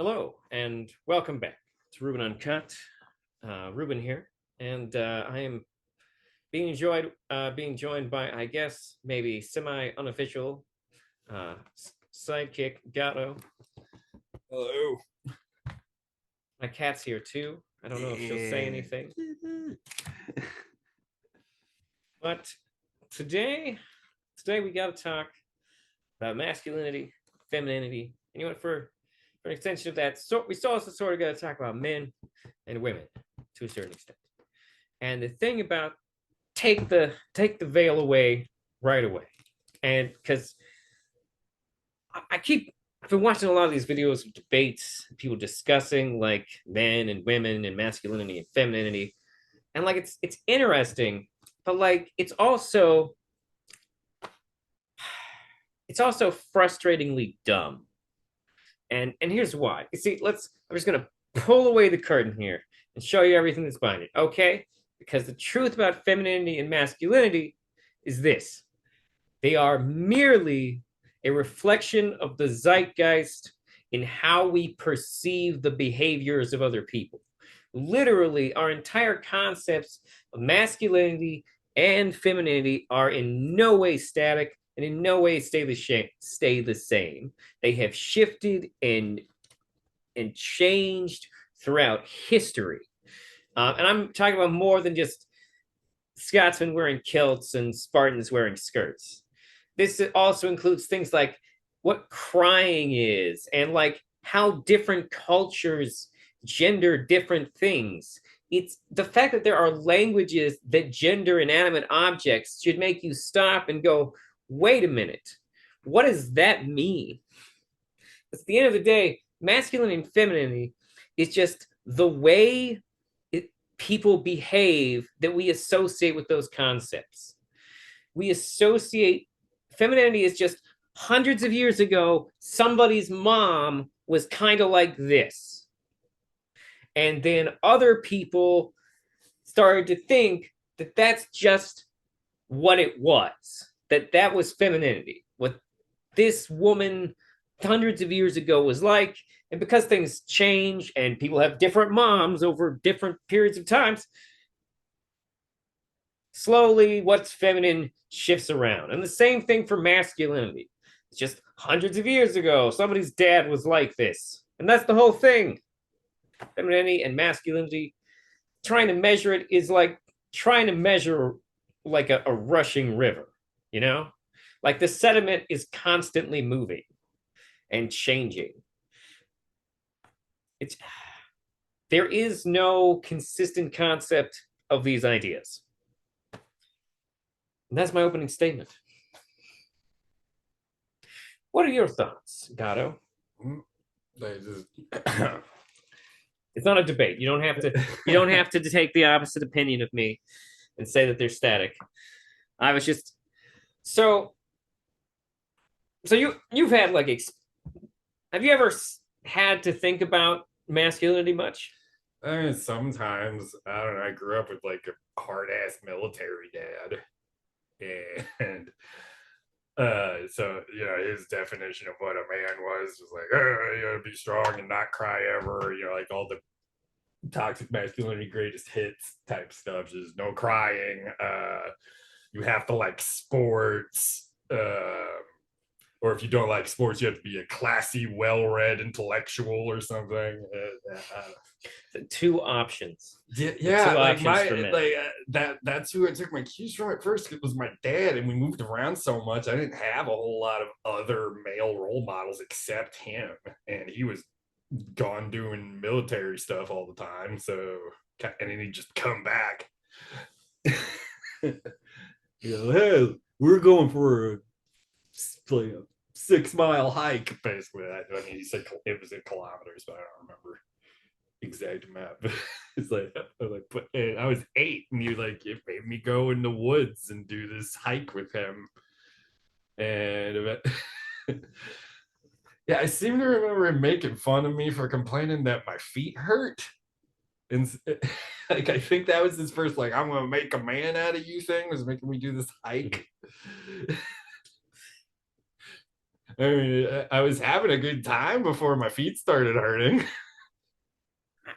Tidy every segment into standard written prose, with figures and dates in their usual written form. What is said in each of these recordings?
Hello and welcome back to Ruben Uncut. Ruben here, and I am being joined by, I guess, maybe semi-unofficial sidekick Gatto. Hello. My cat's here too. I don't know if she'll say anything, but today, today we got to talk about masculinity, femininity, and you know what? For an extension of that, so we still also sort of got to talk about men and women to a certain extent. And the thing about take the veil away right away, and because I've been watching a lot of these videos of debates, people discussing like men and women and masculinity and femininity, and like it's interesting, but like it's also frustratingly dumb. And here's why. You see, I'm just gonna pull away the curtain here and show you everything that's behind it, okay? Because the truth about femininity and masculinity is this: they are merely a reflection of the zeitgeist in how we perceive the behaviors of other people. Literally, our entire concepts of masculinity and femininity are in no way static and in no way stay the same. They have shifted and changed throughout history. And I'm talking about more than just Scotsmen wearing kilts and Spartans wearing skirts. This also includes things like what crying is and like how different cultures gender different things. It's the fact that there are languages that gender inanimate objects should make you stop and go, wait a minute, what does that mean? At the end of the day, masculine and femininity is just the way people behave that we associate with those concepts. We associate femininity is just hundreds of years ago, somebody's mom was kind of like this. And then other people started to think that that's just what it was, that was femininity, what this woman hundreds of years ago was like. And because things change and people have different moms over different periods of times, slowly what's feminine shifts around. And the same thing for masculinity. It's just hundreds of years ago, somebody's dad was like this. And that's the whole thing. Femininity and masculinity, trying to measure it is like trying to measure like a rushing river, you know? Like the sediment is constantly moving and changing. It's there is no consistent concept of these ideas. And that's my opening statement. What are your thoughts, Gatto? They just It's not a debate. You don't have to take the opposite opinion of me and say that they're static. I was just so so you've had like have you ever had to think about masculinity much? I mean, sometimes I don't know. I grew up with like a hard ass military dad, and so his definition of what a man was like, oh, you gotta be strong and not cry ever. Like all the toxic masculinity greatest hits type stuff. Just no crying. You have to like sports. Or if you don't like sports, you have to be a classy, well-read intellectual or something. The two options. Yeah, Two like options my for men. like that's who I took my cues from at first. It was my dad, and we moved around so much. I didn't have a whole lot of other male role models except him, and he was gone doing military stuff all the time. So, and then he'd just come back. Hey, we're going for a 6 mile hike, basically. I mean, he said it was in kilometers, but I don't remember exact map. It's like but I was 8, and you like it made me go in the woods and do this hike with him. And yeah, I seem to remember him making fun of me for complaining that my feet hurt. And like I think that was his first like I'm gonna make a man out of you thing, was making me do this hike. I mean, I was having a good time before my feet started hurting.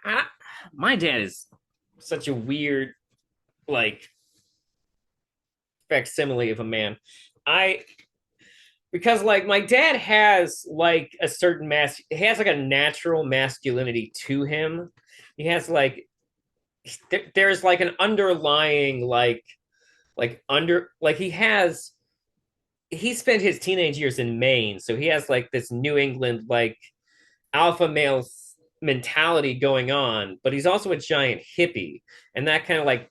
I, my dad is such a weird, like, facsimile of a man. I because like my dad has like a certain he has like a natural masculinity to him. He has like there's like an underlying like he spent his teenage years in Maine, so he has like this New England like alpha male mentality going on, but he's also a giant hippie, and that kind of like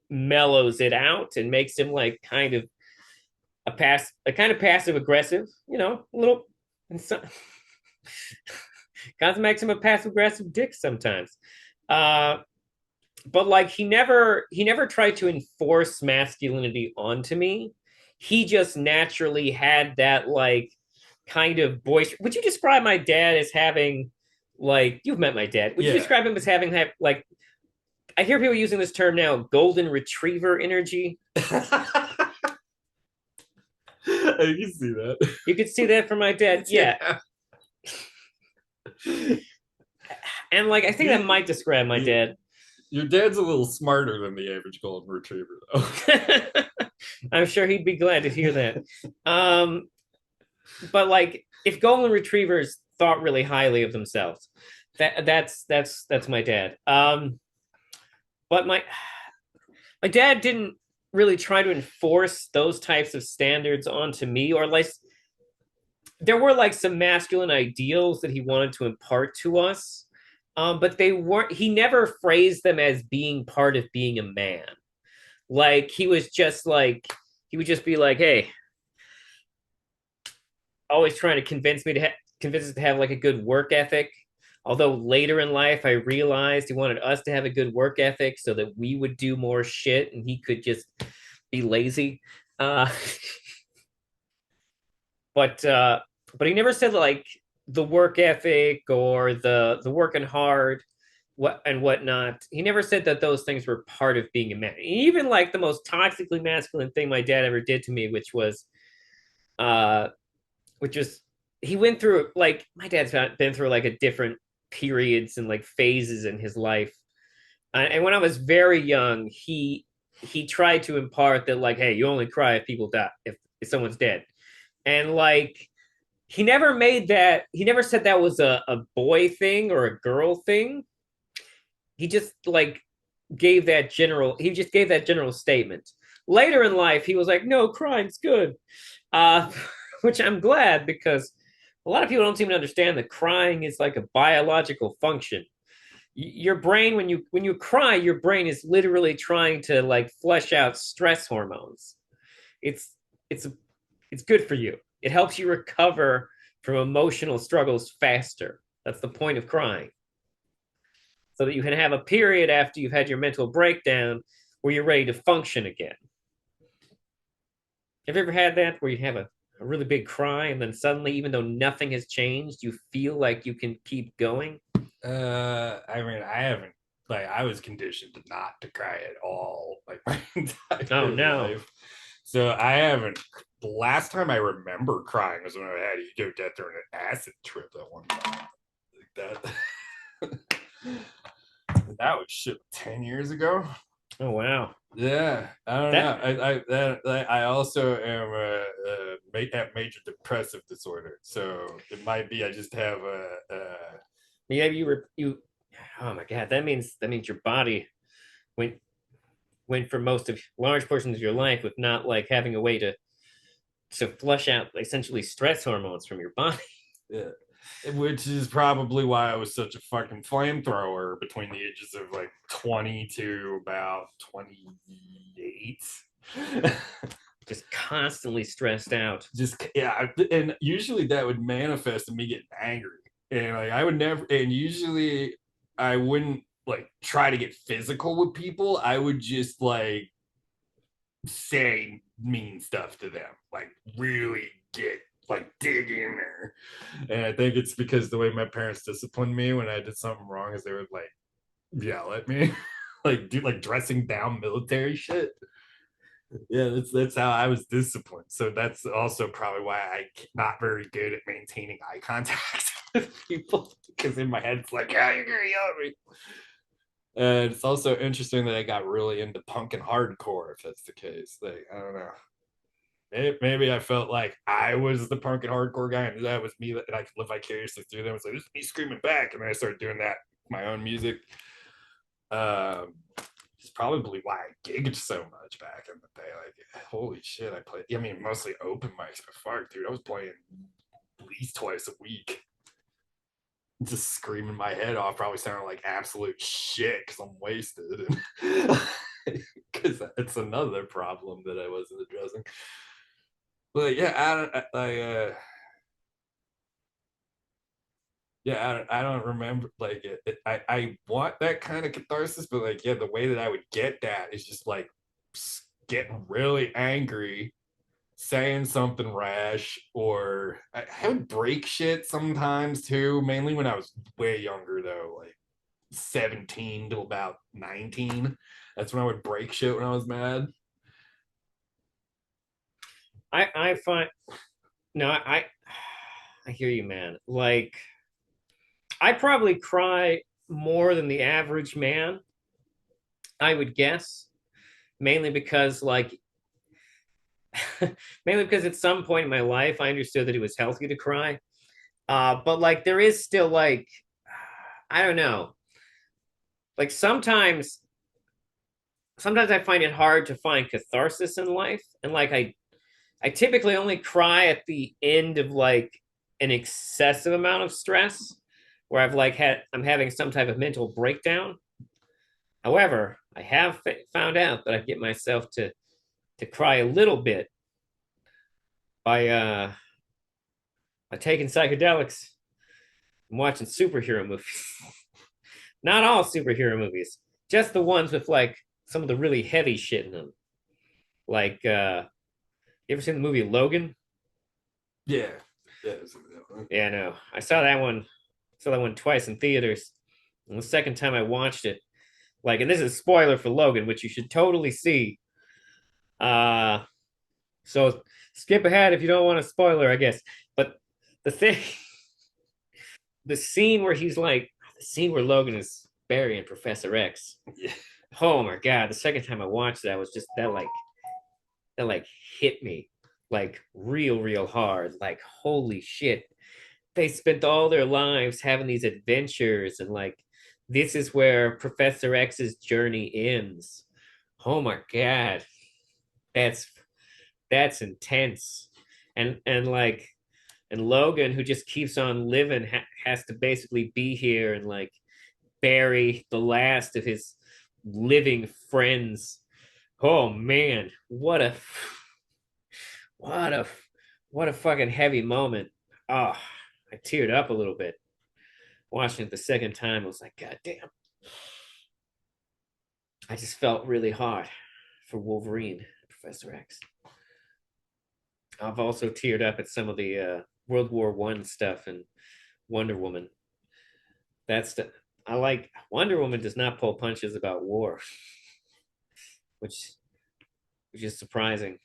mellows it out and makes him like kind of a kind of passive aggressive, a little kind of makes him a passive aggressive dick sometimes. Uh, but like he never tried to enforce masculinity onto me. He just naturally had that like kind of boisterous. Would you describe my dad as having like you've met my dad? Would you Yeah. describe him as having like I hear people using this term now, golden retriever energy? I can see that. You could see that from my dad. Yeah. Yeah. And like I think that might describe my dad. Your dad's a little smarter than the average golden retriever, though. I'm sure he'd be glad to hear that. Um, but like if golden retrievers thought really highly of themselves, that's my dad. But my dad didn't really try to enforce those types of standards onto me, or like there were like some masculine ideals that he wanted to impart to us, but they weren't. He never phrased them as being part of being a man. Like he would just be like, "Hey, always trying to convince us to have like a good work ethic." Although later in life, I realized he wanted us to have a good work ethic so that we would do more shit and he could just be lazy. Uh, but uh, but he never said like the work ethic or the working hard and whatnot. He never said that those things were part of being a man. Even like the most toxically masculine thing my dad ever did to me, uh, which was he went through like my dad's been through like a different periods and like phases in his life. And when I was very young, he tried to impart that like, hey, you only cry if people die, if someone's dead, and like he never said that was a boy thing or a girl thing. He just like he just gave that general statement. Later in life, he was like, no, crying's good. uh, which I'm glad because a lot of people don't seem to understand that crying is like a biological function. Your brain, when you cry, your brain is literally trying to like flush out stress hormones. It's it's it's good for you. It helps you recover from emotional struggles faster. That's the point of crying, so that you can have a period after you've had your mental breakdown where you're ready to function again. Have you ever had that where you have a really big cry and then suddenly, even though nothing has changed, you feel like you can keep going? I mean, I haven't like I was conditioned to not to cry at all, like my Oh entire no. life. So I haven't. The last time I remember crying was when I had ego death during an acid trip that one time. Like that. That was shit 10 years ago. Oh wow. Yeah, I don't know. That I also am have major depressive disorder, so it might be I just have yeah, you oh my god, that means your body went went for most of large portions of your life with not like having a way to flush out essentially stress hormones from your body. yeah, which is probably why I was such a fucking flamethrower between the ages of like 20 to about 28. Just constantly stressed out. Just yeah, and usually that would manifest in me getting angry, and like I would never, and usually I wouldn't like try to get physical with people. I would just like say mean stuff to them, like really get like dig in there. And I think it's because the way my parents disciplined me when I did something wrong is they would like yell at me, like do like dressing down military shit. Yeah, that's how I was disciplined. So that's also probably why I'm not very good at maintaining eye contact with people because in my head it's like, yeah, you're gonna yell at me. And it's also interesting that I got really into punk and hardcore. If that's the case, like I don't know. Maybe I felt like I was the punk and hardcore guy, and that was me, and I could live vicariously through them. It's like this is me screaming back, and then I started doing that my own music. Um, it's probably why I gigged so much back in the day. Like, holy shit, I played. I mean, mostly open mics, but fuck, dude, I was playing at least twice a week, just screaming my head off, probably sounding like absolute shit because I'm wasted. Because it's another problem that I wasn't addressing. But yeah, I don't remember like I want that kind of catharsis, but like yeah, the way that I would get that is just like getting really angry, saying something rash, or I would break shit sometimes too. Mainly when I was way younger though, like 17 to about 19. That's when I would break shit when I was mad. I find no, I hear you, man. Like I probably cry more than the average man, I would guess, mainly because like mainly because at some point in my life I understood that it was healthy to cry. But like there is still like I don't know. Like sometimes I find it hard to find catharsis in life. And like I typically only cry at the end of like an excessive amount of stress where I'm having some type of mental breakdown. However, I have found out that I get myself to cry a little bit by by taking psychedelics and watching superhero movies. Not all superhero movies, just the ones with like some of the really heavy shit in them. Like you ever seen the movie Logan? Yeah, yeah. Yeah, no. I saw that one twice in theaters. And the second time I watched it, like, and this is a spoiler for Logan, which you should totally see. Uh so skip ahead if you don't want a spoiler, I guess. But the thing the scene where he's like the scene where Logan is burying Professor X. Yeah. Oh my god, the second time I watched it, I was just that like hit me like real hard. Like holy shit. They spent all their lives having these adventures and like this is where Professor X's journey ends. Oh my god. That's that's intense. And like and Logan who just keeps on living has to basically be here and like bury the last of his living friends. Oh man, what a what a fucking heavy moment. Oh, I teared up a little bit watching it the second time. I was like, God damn. I just felt really hard for Wolverine, Professor X. I've also teared up at some of the World War One stuff and Wonder Woman. That's the I like Wonder Woman does not pull punches about war, which which is surprising.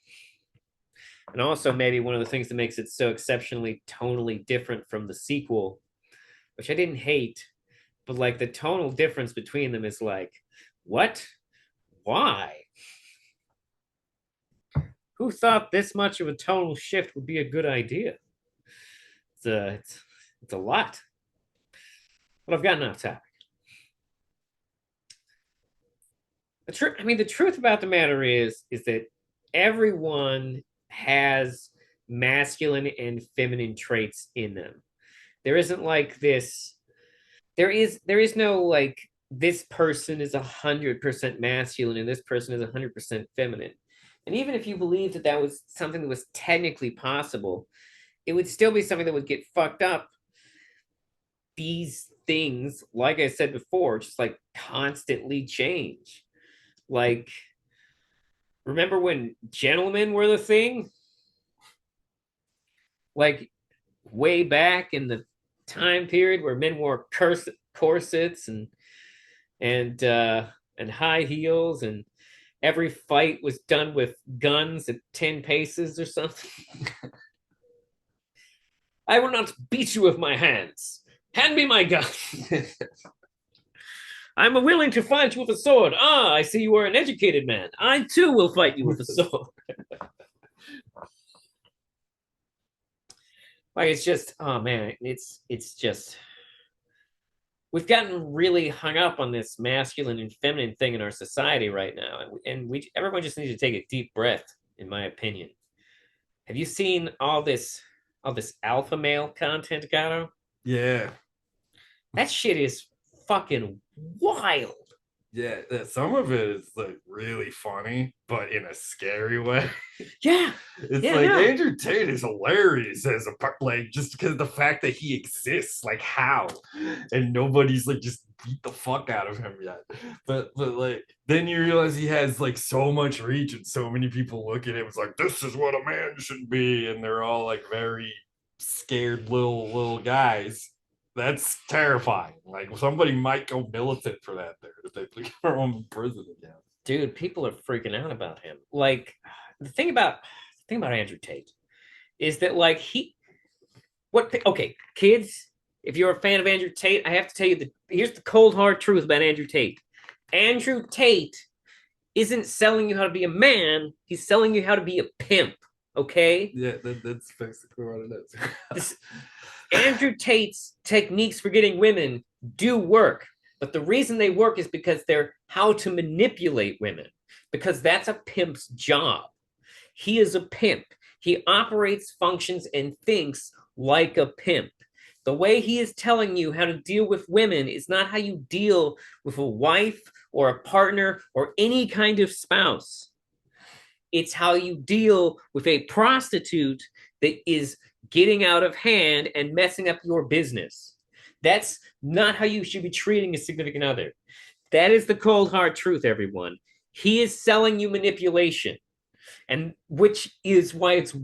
And also maybe one of the things that makes it so exceptionally tonally different from the sequel, which I didn't hate, but like the tonal difference between them is like, what? Why? Who thought this much of a tonal shift would be a good idea? It's a, it's, it's a lot. But I've gotten off topic. I mean, the truth about the matter is that everyone has masculine and feminine traits in them. There isn't like this there is no like this person is 100% masculine and this person is 100% feminine. And even if you believe that that was something that was technically possible, it would still be something that would get fucked up. These things, like I said before, just like constantly change. Like, remember when gentlemen were the thing? Like, way back in the time period where men wore corsets and and high heels and every fight was done with guns at 10 paces or something. I will not beat you with my hands. Hand me my gun. I'm willing to fight you with a sword. Ah, I see you are an educated man. I too will fight you with a sword. Like it's just, oh man, it's just we've gotten really hung up on this masculine and feminine thing in our society right now, and everyone just needs to take a deep breath, in my opinion. Have you seen all this alpha male content, Gato? Yeah, That shit is fucking wild. yeah. Some of it is like really funny, but in a scary way. Yeah, It's yeah, like no, Andrew Tate is hilarious as a part, like just because of the fact that he exists, like how, and nobody's like just beat the fuck out of him yet. But like then you realize he has like so much reach, and so many people look at him. It's like this is what a man should be, and they're all like very scared little guys. That's terrifying. Like somebody might go militant for that there if they put their own prison again. dude, people are freaking out about him. Like the thing about Andrew Tate is that like okay, kids, if you're a fan of Andrew Tate, I have to tell you that here's the cold hard truth about Andrew Tate. Andrew Tate isn't selling you how to be a man, he's selling you how to be a pimp. Okay? Yeah, that's basically what it is. This Andrew Tate's techniques for getting women do work, but the reason they work is because they're how to manipulate women, because that's a pimp's job. He is a pimp. He operates, functions, and thinks like a pimp. The way he is telling you how to deal with women is not how you deal with a wife or a partner or any kind of spouse. It's how you deal with a prostitute that is getting out of hand and messing up your business. That's not how you should be treating a significant other. That is the cold hard truth, everyone. He is selling you manipulation, and which is why it's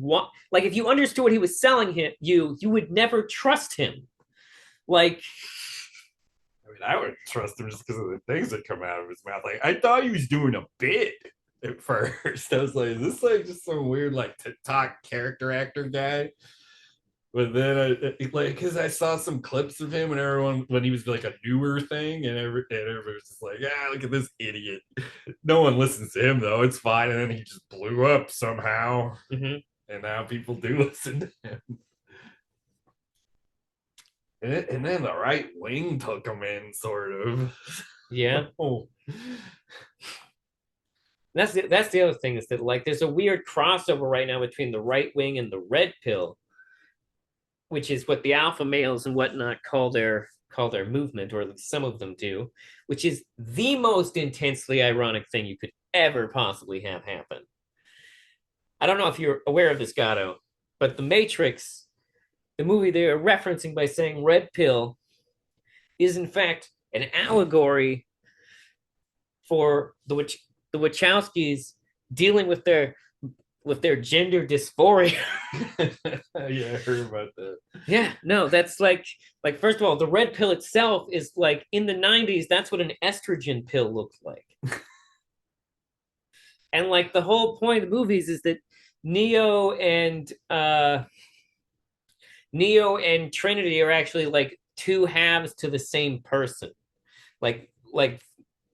like if you understood what he was selling you would never trust him. Like, I mean, I would trust him just because of the things that come out of his mouth. Like, I thought he was doing a bit at first. I was like, is this like just some weird like TikTok character actor guy? But then like because I saw some clips of him and everyone when he was like a newer thing, and everybody was just like, yeah, look at this idiot. No one listens to him though. It's fine. And then he just blew up somehow, mhm. and now people do listen to him. And then the right wing took him in, sort of. Yeah, Oh, that's the other thing is that like there's a weird crossover right now between the right wing and the red pill, which is what the alpha males and whatnot call their movement, or at least some of them do, which is the most intensely ironic thing you could ever possibly have happen. I don't know if you're aware of this, Gato, but The Matrix, the movie they're referencing by saying red pill, is in fact an allegory for the Wachowskis dealing with their gender dysphoria. yeah, I heard about that. Yeah, no, that's like first of all, the red pill itself is like in the 90s, that's what an estrogen pill looked like. And like the whole point of the movies is that Neo and uh Neo and Trinity are actually like two halves to the same person. Like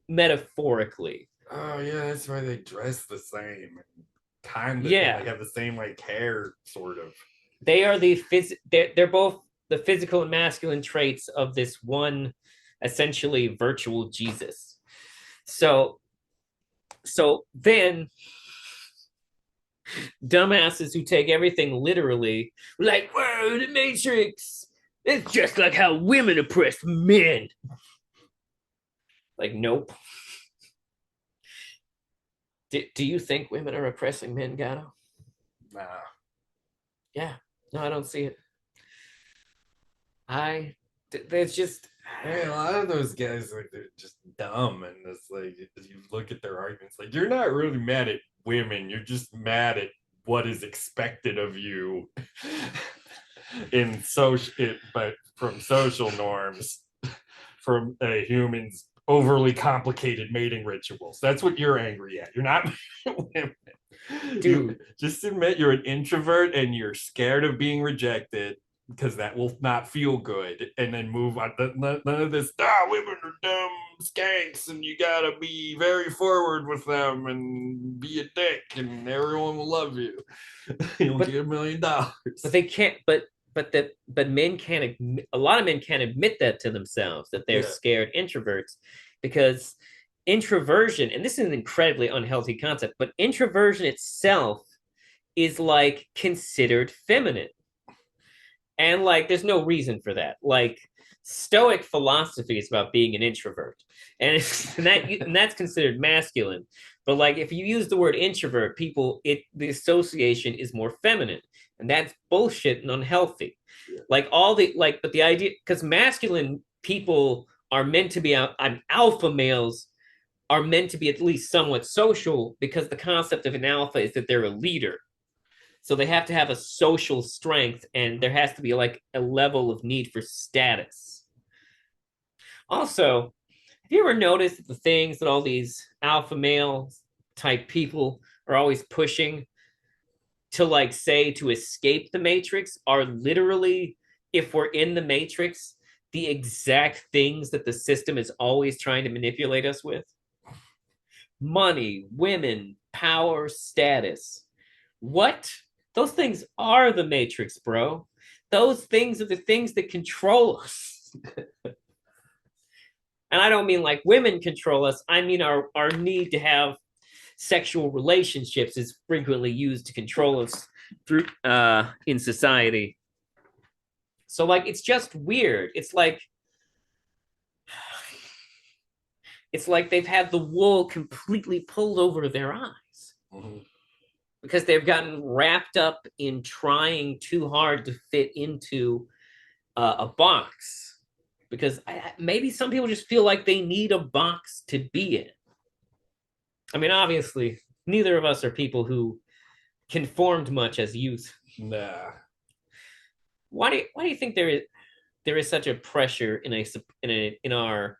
metaphorically. Oh yeah, that's why they dress the same and kind of and Yeah. like have the same like hair, sort of. They are they're both the physical and masculine traits of this one essentially virtual Jesus. So then dumbasses who take everything literally, like, whoa, the Matrix. It's just like how women oppress men. Like, nope. Do you think women are oppressing men, Gato? Nah. Yeah. No, I don't see it. There's just, Hey, a lot of those guys like they're just dumb, and it's like if you look at their arguments, like you're not really mad at women, you're just mad at what is expected of you in social, but from social norms, from a human's overly complicated mating rituals. That's what you're angry at. You're not women. You Dude. just admit you're an introvert and you're scared of being rejected because that will not feel good, and then move on. None of this. Women are dumb skanks, and you gotta be very forward with them and be a dick, and everyone will love you. You'll But get $1 million. they can't. But men can't. A lot of men can't admit that to themselves that they're Yeah. scared introverts, because introversion, and this is an incredibly unhealthy concept, but introversion itself is like considered feminine. And like, there's no reason for that. Like, Stoic philosophy is about being an introvert, and that's considered masculine. But like, if you use the word introvert, the association is more feminine, and that's bullshit and unhealthy. Yeah. But the idea, because masculine people are meant to be alpha males are meant to be at least somewhat social, because the concept of an alpha is that they're a leader. So they have to have a social strength, and there has to be like a level of need for status. Also, have you ever noticed the things that all these alpha male type people are always pushing to like say to escape the matrix are literally, if we're in the matrix, the exact things that the system is always trying to manipulate us with? Money, women, power, status. What? Those things are the matrix, bro. Those things are the things that control us. And I don't mean like women control us. I mean our need to have sexual relationships is frequently used to control us through in society. So like, it's just weird. It's like they've had the wool completely pulled over their eyes. Mm-hmm. Because they've gotten wrapped up in trying too hard to fit into a box. Because maybe some people just feel like they need a box to be in. I mean, obviously, neither of us are people who conformed much as youth. Nah. Why do you think there is such a pressure in our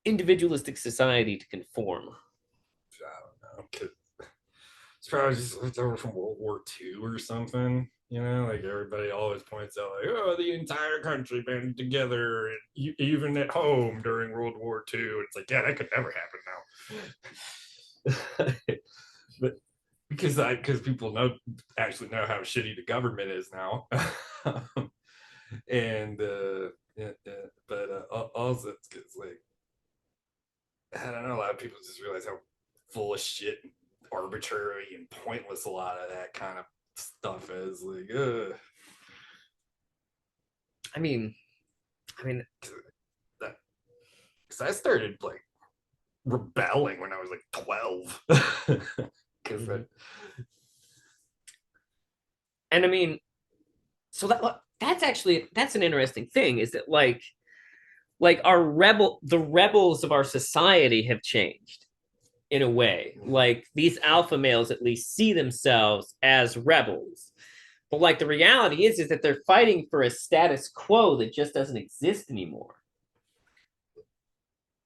individualistic society to conform? I don't know. It's probably just left over from World War II or something. Like everybody always points out, like, oh, the entire country banded together, and even at home during World War II. It's like, yeah, that could never happen now. But because people actually know how shitty the government is now, and yeah, yeah. But also it's like, I don't know, a lot of people just realize how full of shit, arbitrary and pointless a lot of that kind of stuff is. Like, I mean, I mean, that because I started like rebelling when I was like 12. Because mm-hmm. And I mean, so that's an interesting thing, is that like the rebels of our society have changed in a way. Like, these alpha males at least see themselves as rebels, but like, the reality is that they're fighting for a status quo that just doesn't exist anymore.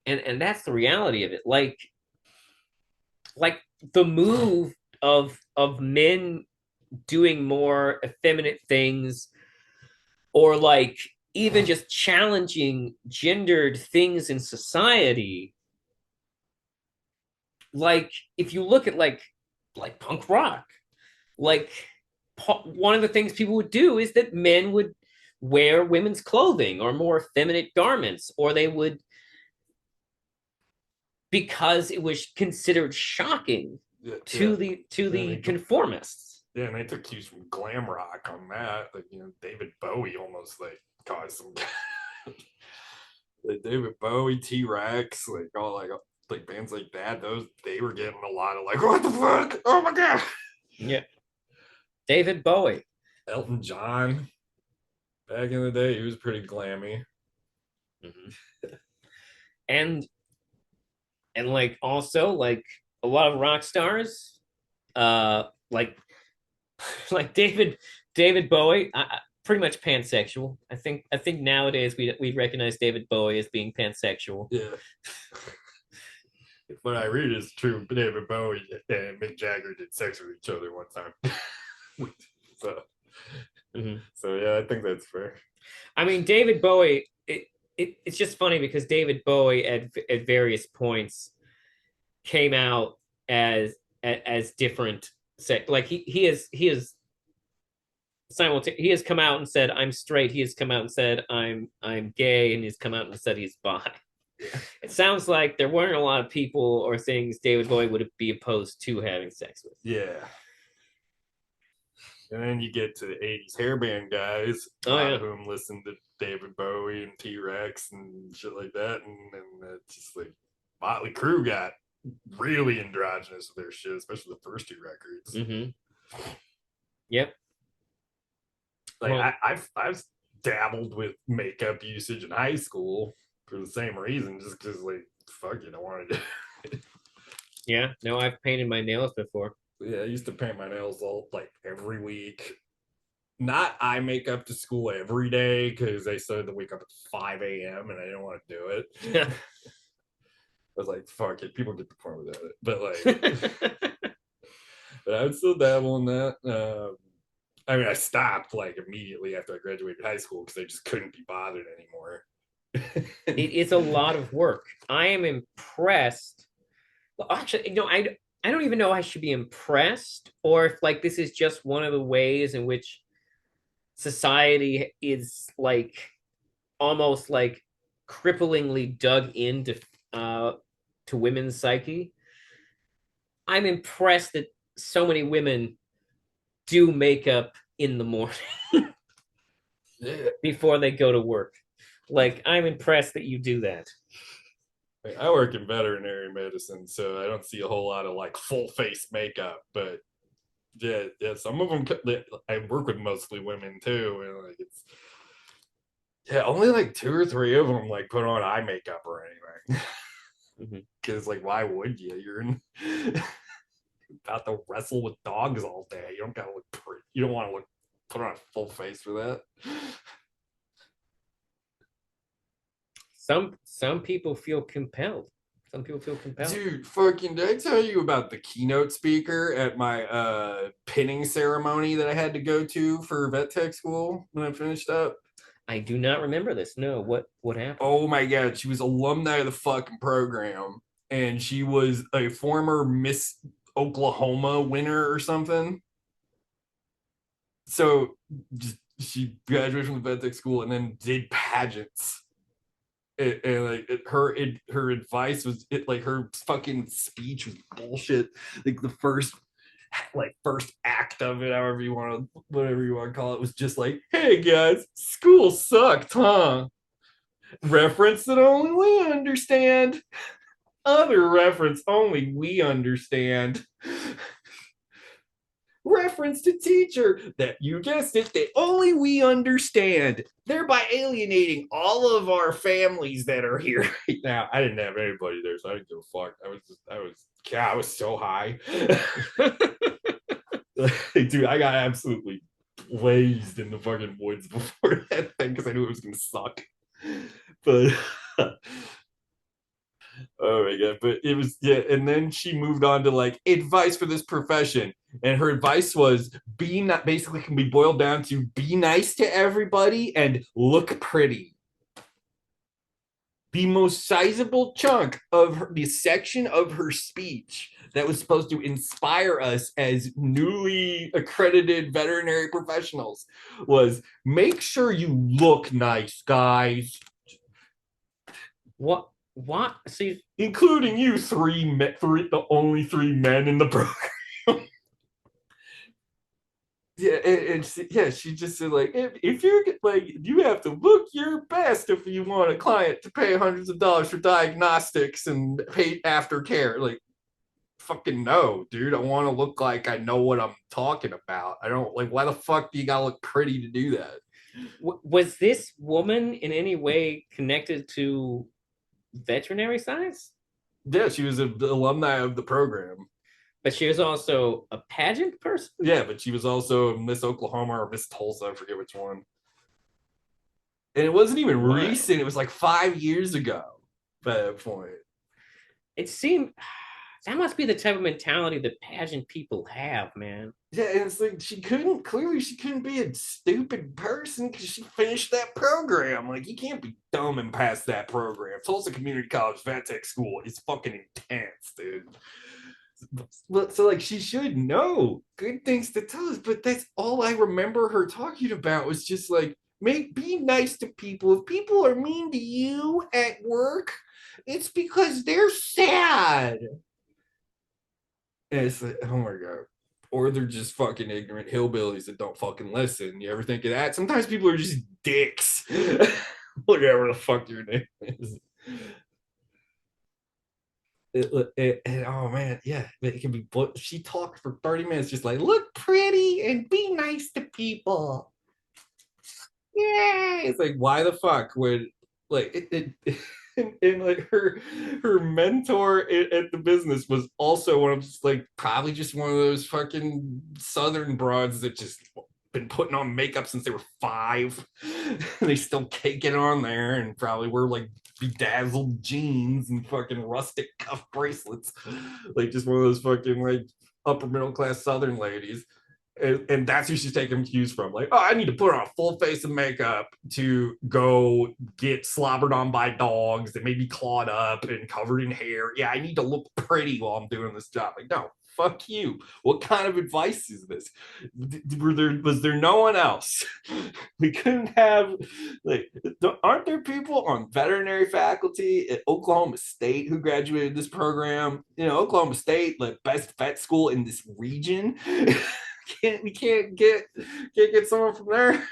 And that's the reality of it. Like the move of men doing more effeminate things, or like even just challenging gendered things in society. Like, if you look at like punk rock, like one of the things people would do is that men would wear women's clothing or more effeminate garments, or they would, because it was considered shocking yeah, to yeah. the conformists. Yeah, and they took cues from glam rock on that. Like, David Bowie almost like caused some like David Bowie, T-Rex, like all like bands like that. They were getting a lot of like, what the fuck? Oh my god. Yeah, David Bowie. Elton John, back in the day, he was pretty glammy. Mm-hmm. and and like, also like a lot of rock stars, like like David Bowie. pretty much pansexual. I think nowadays we recognize David Bowie as being pansexual. Yeah. What I read is true. David Bowie and Mick Jagger did sex with each other one time. so, Mm-hmm. so yeah, I think that's fair. I mean, David Bowie. It's just funny because David Bowie at various points came out as as different sex. Like he is he has come out and said I'm straight. He has come out and said I'm gay, and he's come out and said he's bi. Yeah. It sounds like there weren't a lot of people or things David Bowie would be opposed to having sex with. Yeah. And then you get to the 80s hairband guys, a Oh lot yeah. of whom listen to David Bowie and T Rex and shit like that. And it's just like Motley Crue got really androgynous with their shit, especially the first two records. Mm-hmm. Yep. Like Well, I've dabbled with makeup usage in high school for the same reason, just because like fuck it, I wanted to. yeah. No, I've painted my nails before. Yeah, I used to paint my nails all like every week. Not eye makeup to school every day because they started to wake up at 5 a.m. and I didn't want to do it. Yeah. I was like, fuck it, people get the point without it. But like, but I would still dabble in that. I mean, I stopped like immediately after I graduated high school because I just couldn't be bothered anymore. It is a lot of work. I am impressed. Well, actually, I don't even know I should be impressed or if like this is just one of the ways in which society is like almost like cripplingly dug into to women's psyche. I'm impressed that so many women do makeup in the morning Yeah. before they go to work. Like I'm impressed that you do that. I work in veterinary medicine, so I don't see a whole lot of like full face makeup. But yeah, some of them. I work with mostly women too, and like it's yeah, only like two or three of them like put on eye makeup or anything. Because like, why would you? You're in, about to wrestle with dogs all day. You don't gotta look pretty. You don't want to look put on a full face for that. Some people feel compelled. Some people feel compelled. Dude, fucking did I tell you about the keynote speaker at my pinning ceremony that I had to go to for vet tech school when I finished up? I do not remember this. No, what happened? Oh my god, she was alumni of the fucking program, and she was a former Miss Oklahoma winner or something. So just, she graduated from the vet tech school and then did pageants. And like her advice was like her fucking speech was bullshit. Like the first act of it, however you want to, whatever you want to call it, was just like, "Hey guys, school sucked, huh?" Reference that only we understand. Other reference only we understand. Reference to teacher that you guessed it, that only we understand, thereby alienating all of our families that are here right now. I didn't have anybody there, so I didn't give a fuck. I was so high. Dude, I got absolutely blazed in the fucking woods before that thing because I knew it was gonna suck. But oh my god, but it was yeah, and then she moved on to like advice for this profession. And her advice was be not basically can be boiled down to be nice to everybody and look pretty. The most sizable chunk of the section of her speech that was supposed to inspire us as newly accredited veterinary professionals was make sure you look nice, guys. What? See, including you the only three men in the program. Yeah, yeah, she just said like if you're like you have to look your best if you want a client to pay hundreds of dollars for diagnostics and pay aftercare. Like fucking no, dude. I want to look like I know what I'm talking about. I don't like why the fuck do you gotta look pretty to do that? was this woman in any way connected to veterinary science? Yeah, she was an alumni of the program. But she was also a pageant person? Yeah, but she was also Miss Oklahoma or Miss Tulsa, I forget which one. And it wasn't even Why? recent. It was like 5 years ago by that point. It seemed that must be the type of mentality that pageant people have, man. Yeah, and it's like she couldn't be a stupid person because she finished that program. Like, you can't be dumb and pass that program. Tulsa Community College Vet Tech School is fucking intense, dude. So like, she should know good things to tell us, but that's all I remember her talking about was just like, be nice to people. If people are mean to you at work, it's because they're sad. And it's like, oh my god. Or they're just fucking ignorant hillbillies that don't fucking listen. You ever think of that? Sometimes people are just dicks. Whatever the fuck your name is. Oh man, yeah, it can be. She talked for 30 minutes, just like, look pretty and be nice to people. Yeah, it's like, why the fuck would, like, and like, her mentor at the business was also one of, just like, probably just one of those fucking southern broads that just been putting on makeup since they were 5. They still cake it on there and probably wear like bedazzled jeans and fucking rustic cuff bracelets, like just one of those fucking like upper middle class southern ladies. And that's who she's taking cues from. Like, oh, I need to put on a full face of makeup to go get slobbered on by dogs that may be clawed up and covered in hair. Yeah, I need to look pretty while I'm doing this job. Like, no, fuck you. What kind of advice is this? Was there no one else? We couldn't have, like, aren't there people on veterinary faculty at Oklahoma State who graduated this program? You know, Oklahoma State, like, best vet school in this region. We can't get someone from there.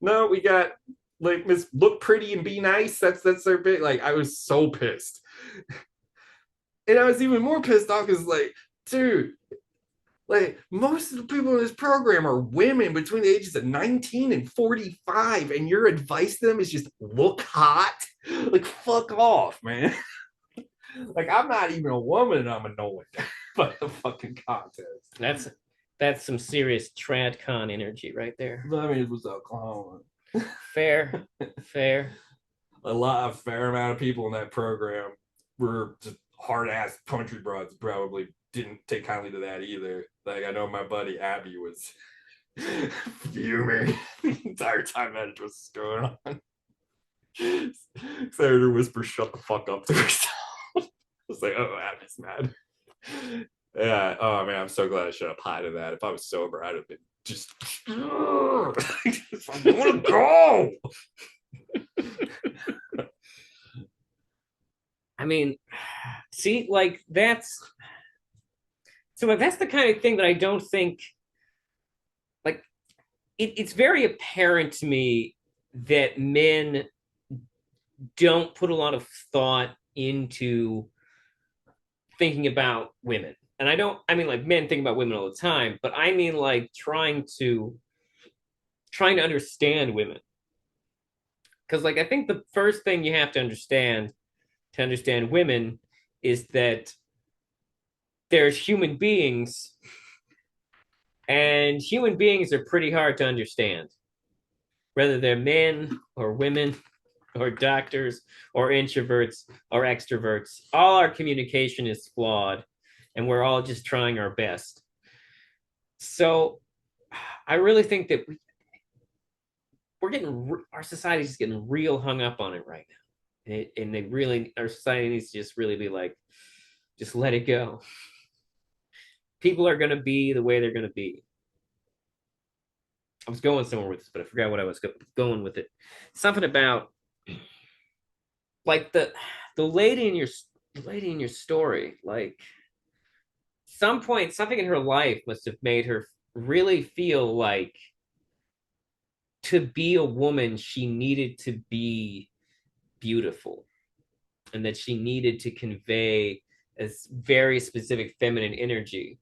No, we got like Miss Look Pretty and Be Nice. That's their big. Like, I was so pissed, and I was even more pissed off because, like, dude, like, most of the people in this program are women between the ages of 19 and 45, and your advice to them is just look hot. Like, fuck off, man. Like, I'm not even a woman and I'm annoyed by the fucking contest. That's that's some serious tradcon energy right there. But I mean, it was Oklahoma. Fair, fair. A fair amount of people in that program were just hard ass country broads. Probably didn't take kindly to that either. Like, I know my buddy Abby was fuming the entire time that was going on. I heard her whisper, "Shut the fuck up" to herself. I was like, oh, Abby's mad. Yeah. Oh man, I'm so glad I shut up high to that. If I was sober, I'd have been just. I want to go. I mean, see, like that's the kind of thing that I don't think like it's very apparent to me that men don't put a lot of thought into thinking about women. And I mean like men think about women all the time, but I mean like trying to understand women. Because like I think the first thing you have to understand women is that there's human beings and human beings are pretty hard to understand, whether they're men or women or doctors or introverts or extroverts. All our communication is flawed and we're all just trying our best. So I really think that we're getting our society's getting real hung up on it right now. And they really, our society needs to just really be like, just let it go. People are going to be the way they're going to be. I was going somewhere with this, but I forgot what I was going with it. Something about like the lady in your the lady in your story. Like some point, something in her life must have made her really feel like to be a woman, she needed to be beautiful, and that she needed to convey a very specific feminine energy,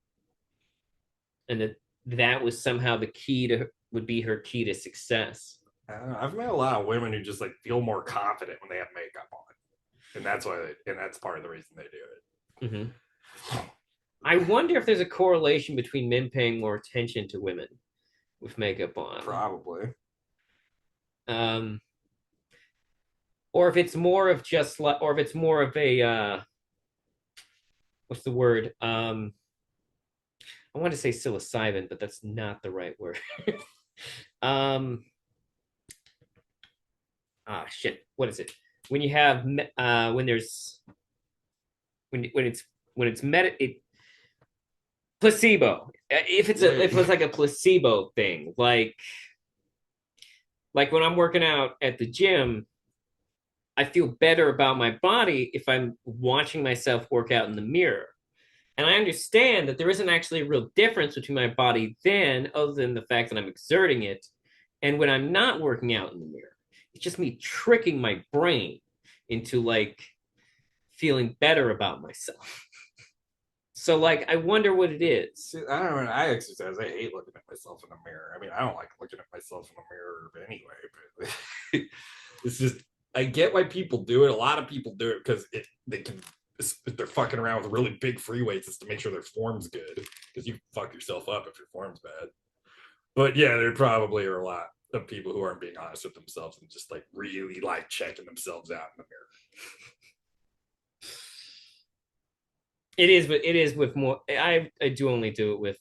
and that was somehow the key to would be her key to success. I've met a lot of women who just like feel more confident when they have makeup on, and that's part of the reason they do Mm-hmm. I wonder if there's a correlation between men paying more attention to women with makeup it. on. Probably. Um, or if it's more of just like, or if it's more of a what's the word? I want to say psilocybin, but that's not the right word. um, shit. What is it? When you have when there's when it's placebo. If it's a if Yeah. it's like a placebo thing, like when I'm working out at the gym, I feel better about my body if I'm watching myself work out in the mirror. And I understand that there isn't actually a real difference between my body then, other than the fact that I'm exerting it, and when I'm not working out in the mirror. It's just me tricking my brain into like feeling better about myself. So like I wonder what it is. See, I don't know. I exercise. I hate looking at myself in the mirror. I mean, I don't like looking at myself in the mirror anyway, but it's just, I get why people do it. A lot of people do it because they can, if they're fucking around with really big free weights, it's to make sure their form's good, because you fuck yourself up if your form's bad. But yeah, there probably are a lot of people who aren't being honest with themselves and just like really like checking themselves out in the mirror. It is with more. I do only do it with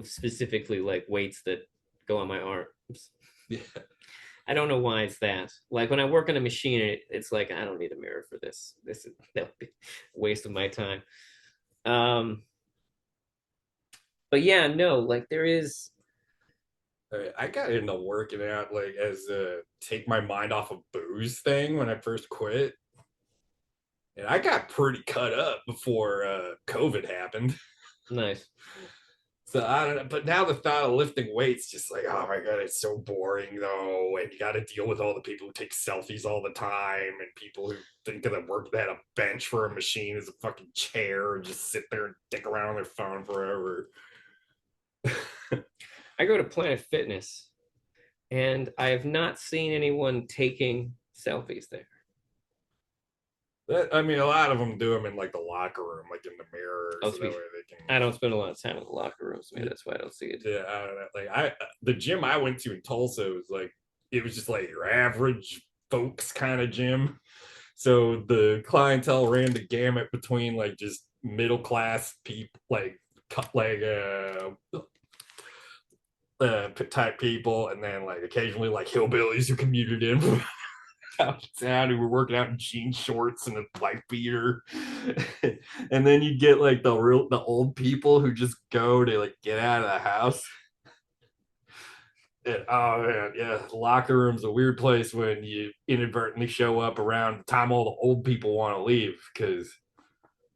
specifically like weights that go on my arms. Yeah. I don't know why it's that. Like when I work on a machine, it's like I don't need a mirror for this. This is that would be a waste of my time. Um, but yeah, no, like there is. I got into working out like as a take my mind off of booze thing when I first quit. And I got pretty cut up before COVID happened. Nice. So I don't know, but now the thought of lifting weights, just like, oh my god, it's so boring though, and you got to deal with all the people who take selfies all the time, and people who think of the work that a bench for a machine is a fucking chair, and just sit there and dick around on their phone forever. I go to Planet Fitness, and I have not seen anyone taking selfies there. I mean, a lot of them do them in like the locker room, like in the mirror, Oh, so that way they can. I don't spend a lot of time in the locker rooms. Maybe that's why I don't see it. Yeah, I don't know. Like the gym I went to in Tulsa was like, it was just like your average folks kind of gym. So the clientele ran the gamut between like just middle class people, like type people, and then like occasionally like hillbillies who commuted in from out of town who were working out in jean shorts and a white beater. And then you get like the old people who just go to like get out of the house. And, oh man, yeah, the locker room's a weird place when you inadvertently show up around the time all the old people want to leave, because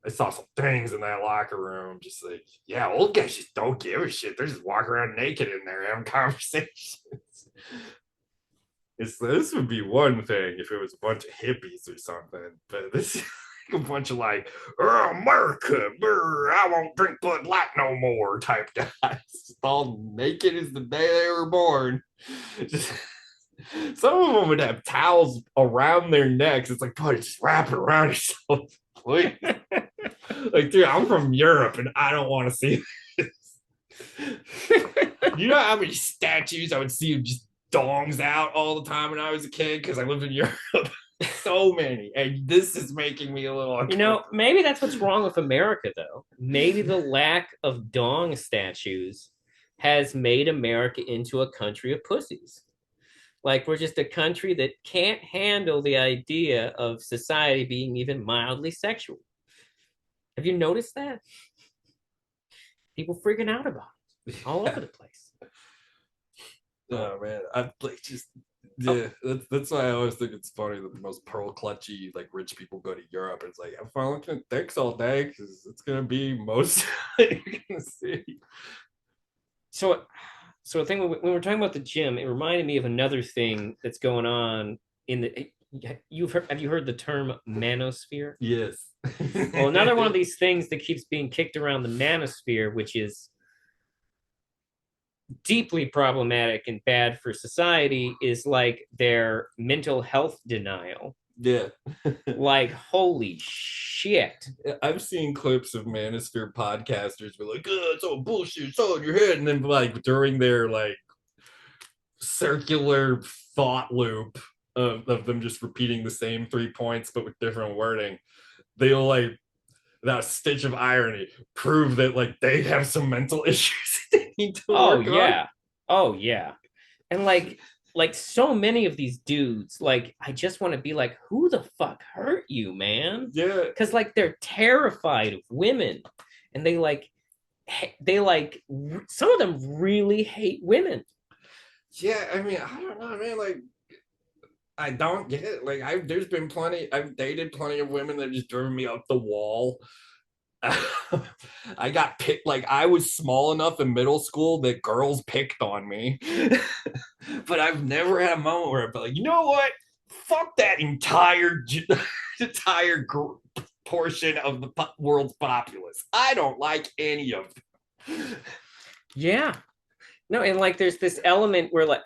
I saw some things in that locker room. Just like, yeah, old guys just don't give a shit. They're just walking around naked in there having conversations. This would be one thing if it was a bunch of hippies or something, but this is like a bunch of like, oh, America, I won't drink Bud Light no more type guys, just all naked as the day they were born. Just, some of them would have towels around their necks. It's like, buddy, just wrap it around yourself, please. Like, dude, I'm from Europe and I don't want to see this. You know how many statues I would see of just dongs out all the time when I was a kid because I lived in Europe? So many. And this is making me a little uncomfortable. Maybe that's what's wrong with America, though. Maybe the lack of dong statues has made America into a country of pussies. Like we're just a country that can't handle the idea of society being even mildly sexual. Have you noticed that? People freaking out about it all over the place. Oh man, I like just yeah. That's why I always think it's funny that the most pearl clutchy like rich people go to Europe. It's like I'm fine looking at dicks all day because it's gonna be most you're gonna see. So, so a thing when we're talking about the gym, it reminded me of another thing that's going on in the. Have you heard the term manosphere? Yes. Well, another one of these things that keeps being kicked around the manosphere, which is deeply problematic and bad for society, is like their mental health denial. Yeah. Like, holy shit. I've seen clips of manosphere podcasters be like, oh, it's all bullshit, it's all in your head. And then like during their like circular thought loop of them just repeating the same 3 points but with different wording, they'll like without a stitch of irony prove that like they have some mental issues they need to Oh work on. yeah. Oh yeah. And like so many of these dudes, like I just want to be like, who the fuck hurt you, man? Yeah, Because like they're terrified of women, and they like some of them really hate women. yeah. I mean, I don't know. I mean, like, I don't get it. Like, there's been plenty. I've dated plenty of women that just driven me up the wall. I got picked. Like, I was small enough in middle school that girls picked on me, but I've never had a moment where I've been like, you know what? Fuck that entire portion of the world's populace. I don't like any of them. Yeah. No, and like there's this element where like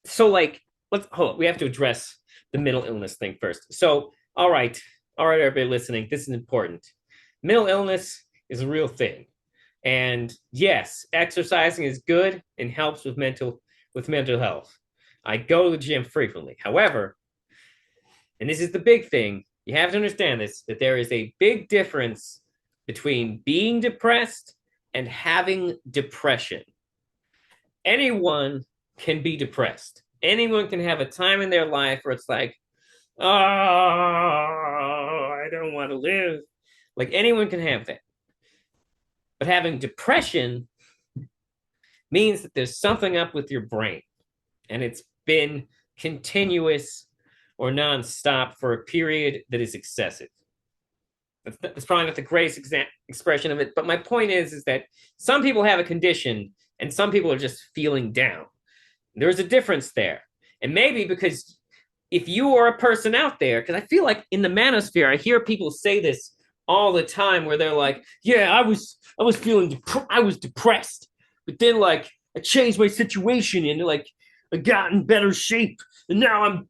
so like let's hold on, we have to address the mental illness thing first. So all right, everybody listening, this is important. Mental illness is a real thing. And yes, exercising is good and helps with mental health. I go to the gym frequently. However, and this is the big thing, you have to understand this, that there is a big difference between being depressed and having depression. Anyone can be depressed. Anyone can have a time in their life where it's like, oh, I don't want to live. Like anyone can have that. But having depression means that there's something up with your brain and it's been continuous or nonstop for a period that is excessive. That's probably not the greatest expression of it, but my point is that some people have a condition and some people are just feeling down. There's a difference there. And maybe because if you are a person out there, because I feel like in the manosphere, I hear people say this all the time where they're like, yeah, I was feeling I was depressed, but then like I changed my situation and like I got in better shape and now I'm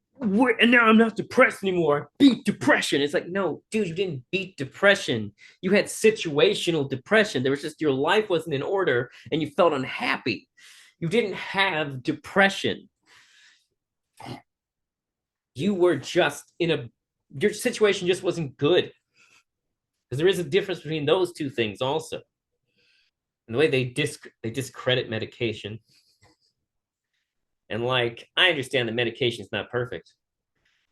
not depressed anymore. I beat depression. It's like, no, dude, you didn't beat depression. You had situational depression. There was just your life wasn't in order and you felt unhappy. You didn't have depression. You were just in a your situation just wasn't good. Because there is a difference between those two things also. And the way they discredit medication. And like I understand that medication is not perfect,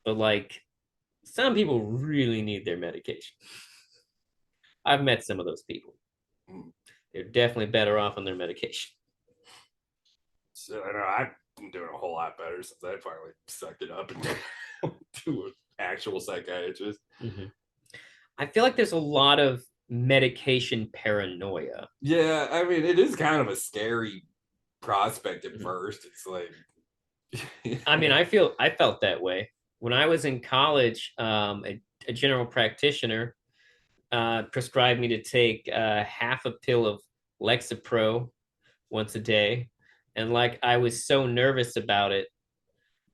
but like some people really need their medication. I've met some of those people. They're definitely better off on their medication. So I know I've been doing a whole lot better since I finally sucked it up and to an actual psychiatrist. Mm-hmm. I feel like there's a lot of medication paranoia. Yeah, I mean, it is kind of a scary prospect at Mm-hmm. first. It's like, I mean, I felt that way when I was in college. A general practitioner prescribed me to take half a pill of Lexapro once a day, and like I was so nervous about it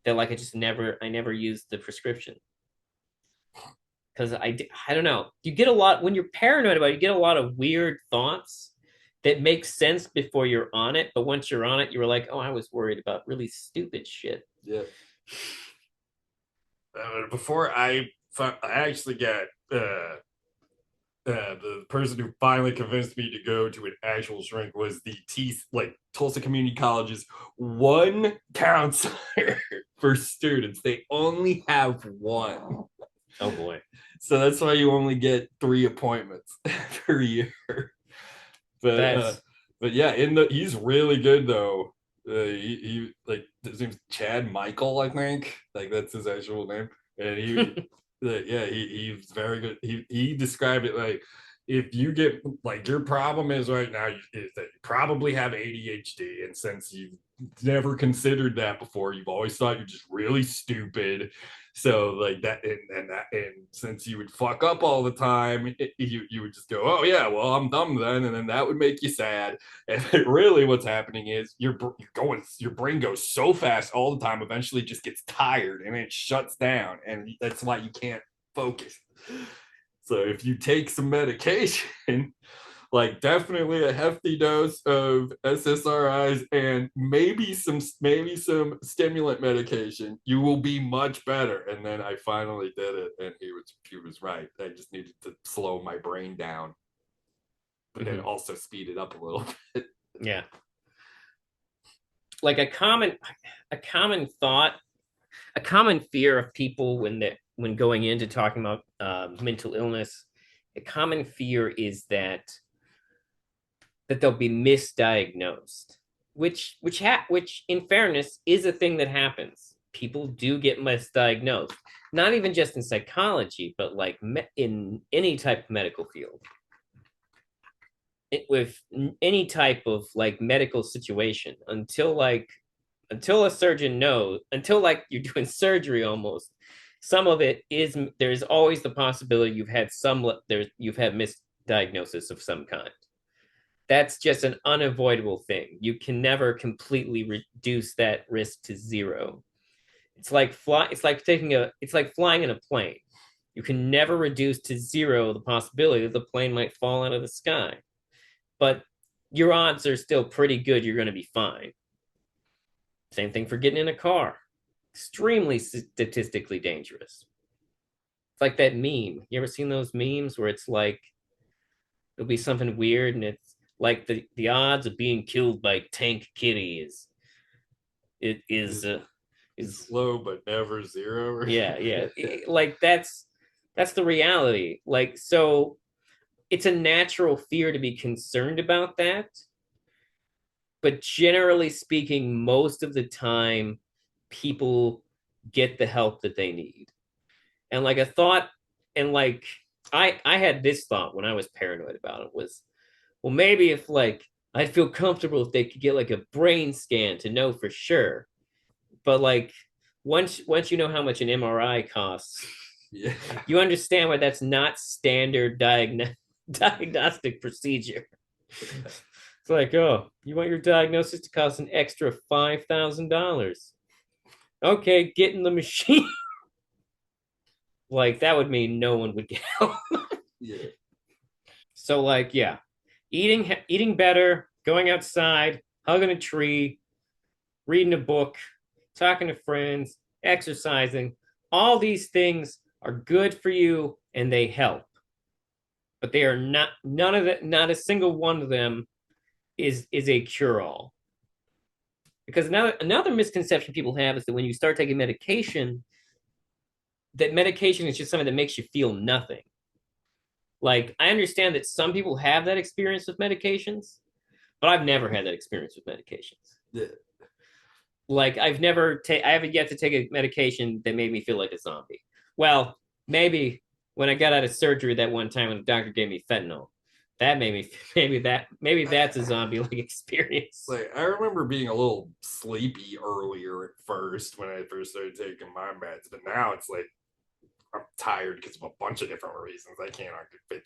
that like I never used the prescription because I don't know. You get a lot when you're paranoid about it, you get a lot of weird thoughts that make sense before you're on it, but once you're on it, you were like, oh, I was worried about really stupid shit. yeah. Before I actually got the person who finally convinced me to go to an actual shrink was the Tulsa Community College's one counselor for students. They only have one. Oh boy. So that's why you only get 3 appointments per year. But That's but yeah, he's really good though. He like his name's Chad Michael, I think. Like that's his actual name. And yeah, he's very good. He described it like if you get like your problem is right now is that you probably have ADHD, and since you've never considered that before, you've always thought you're just really stupid. So like that, and since you would fuck up all the time, you would just go, oh yeah, well I'm dumb then, and then that would make you sad. And really, what's happening is your brain goes so fast all the time, eventually it just gets tired and it shuts down, and that's why you can't focus. So if you take some medication, like definitely a hefty dose of SSRIs and maybe some stimulant medication. You will be much better. And then I finally did it, and he was right. I just needed to slow my brain down, but then Mhm. also speed it up a little bit. Yeah. Like a common thought, a common fear of people when going into talking about mental illness, a common fear is that they'll be misdiagnosed, which in fairness is a thing that happens. People do get misdiagnosed, not even just in psychology, but like in any type of medical field. With any type of like medical situation, until a surgeon knows, until like you're doing surgery almost, some of it is, there's always the possibility you've had misdiagnosis of some kind. That's just an unavoidable thing. You can never completely reduce that risk to zero. It's like flying in a plane. You can never reduce to zero the possibility that the plane might fall out of the sky, but your odds are still pretty good you're going to be fine. Same thing for getting in a car. Extremely statistically dangerous. It's like that meme. You ever seen those memes where it's like it'll be something weird and it's like the odds of being killed by Tank Kitty it Is is low but never zero. yeah, yeah. Like that's the reality. Like, so it's a natural fear to be concerned about that, but generally speaking, most of the time people get the help that they need. And like a thought, and like I had this thought when I was paranoid about it was, well, maybe if like I'd feel comfortable if they could get like a brain scan to know for sure. But like once you know how much an MRI costs, Yeah. you understand why that's not standard diagnostic procedure. It's like, oh, you want your diagnosis to cost an extra $5,000? Okay, get in the machine. Like that would mean no one would get help. Yeah. So like, yeah, eating better, going outside, hugging a tree, reading a book, talking to friends, exercising, all these things are good for you and they help. But they are not, none of it, not a single one of them is a cure all. Because another misconception people have is that when you start taking medication, that medication is just something that makes you feel nothing. Like I understand that some people have that experience with medications, but I've never had that experience with medications. Yeah. Like I haven't yet to take a medication that made me feel like a zombie. Well, maybe when I got out of surgery that one time when the doctor gave me fentanyl, that made me maybe that's a zombie like experience. Like I remember being a little sleepy earlier at first when I first started taking my meds, but now it's like I'm tired because of a bunch of different reasons. I can't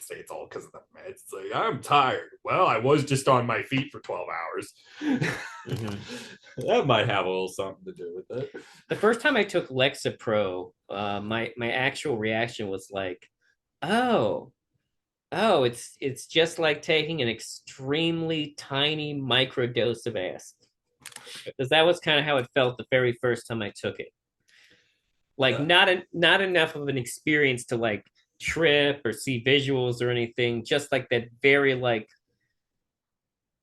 say it's all because of the meds. It's like I'm tired. Well, I was just on my feet for 12 hours. Mm-hmm. That might have a little something to do with it. The first time I took Lexapro, my actual reaction was like, oh, oh, it's just like taking an extremely tiny microdose of acid. Because that was kind of how it felt the very first time I took it. Like Uh, not enough of an experience to like trip or see visuals or anything, just like that very like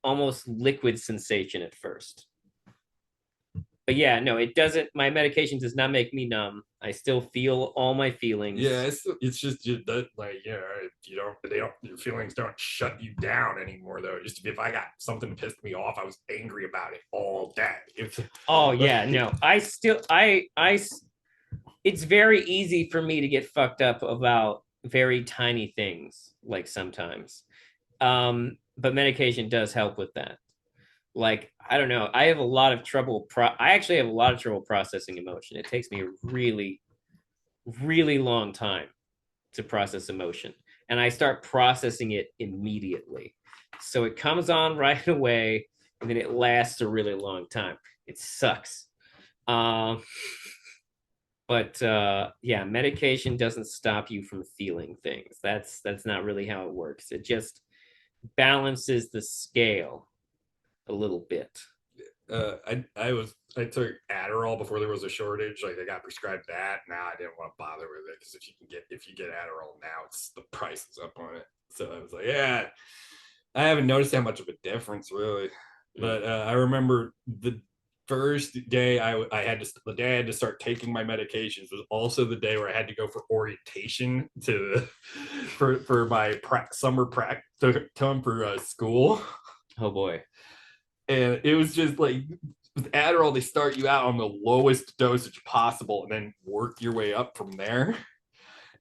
almost liquid sensation at first. But yeah, no, it doesn't. My medication does not make me numb. I still feel all my yeah, feelings. it's just you that like you don't they don't your feelings don't shut you down anymore though. It used to be if I got something pissed me off, I was angry about it all day. It's Oh yeah, no, I still I it's very easy for me to get fucked up about very tiny things like sometimes. But medication does help with that. Like I don't know, I have a lot of trouble I actually have a lot of trouble processing emotion. It takes me a really long time to process emotion, and I start processing it immediately. So it comes on right away, and then it lasts a really long time. It sucks. Um, but yeah, medication doesn't stop you from feeling things. That's not really how it works. It just balances the scale a little bit. I took Adderall before there was a shortage. Like I got prescribed that. Now I didn't want to bother with it because if you get Adderall now, it's the price is up on it. So I was like, yeah, I haven't noticed that much of a difference really. Mm. But I remember the first day I had to the day I had to start taking my medications was also the day where I had to go for orientation to for my summer practice to come for school. Oh boy. And it was just like with Adderall, they start you out on the lowest dosage possible and then work your way up from there.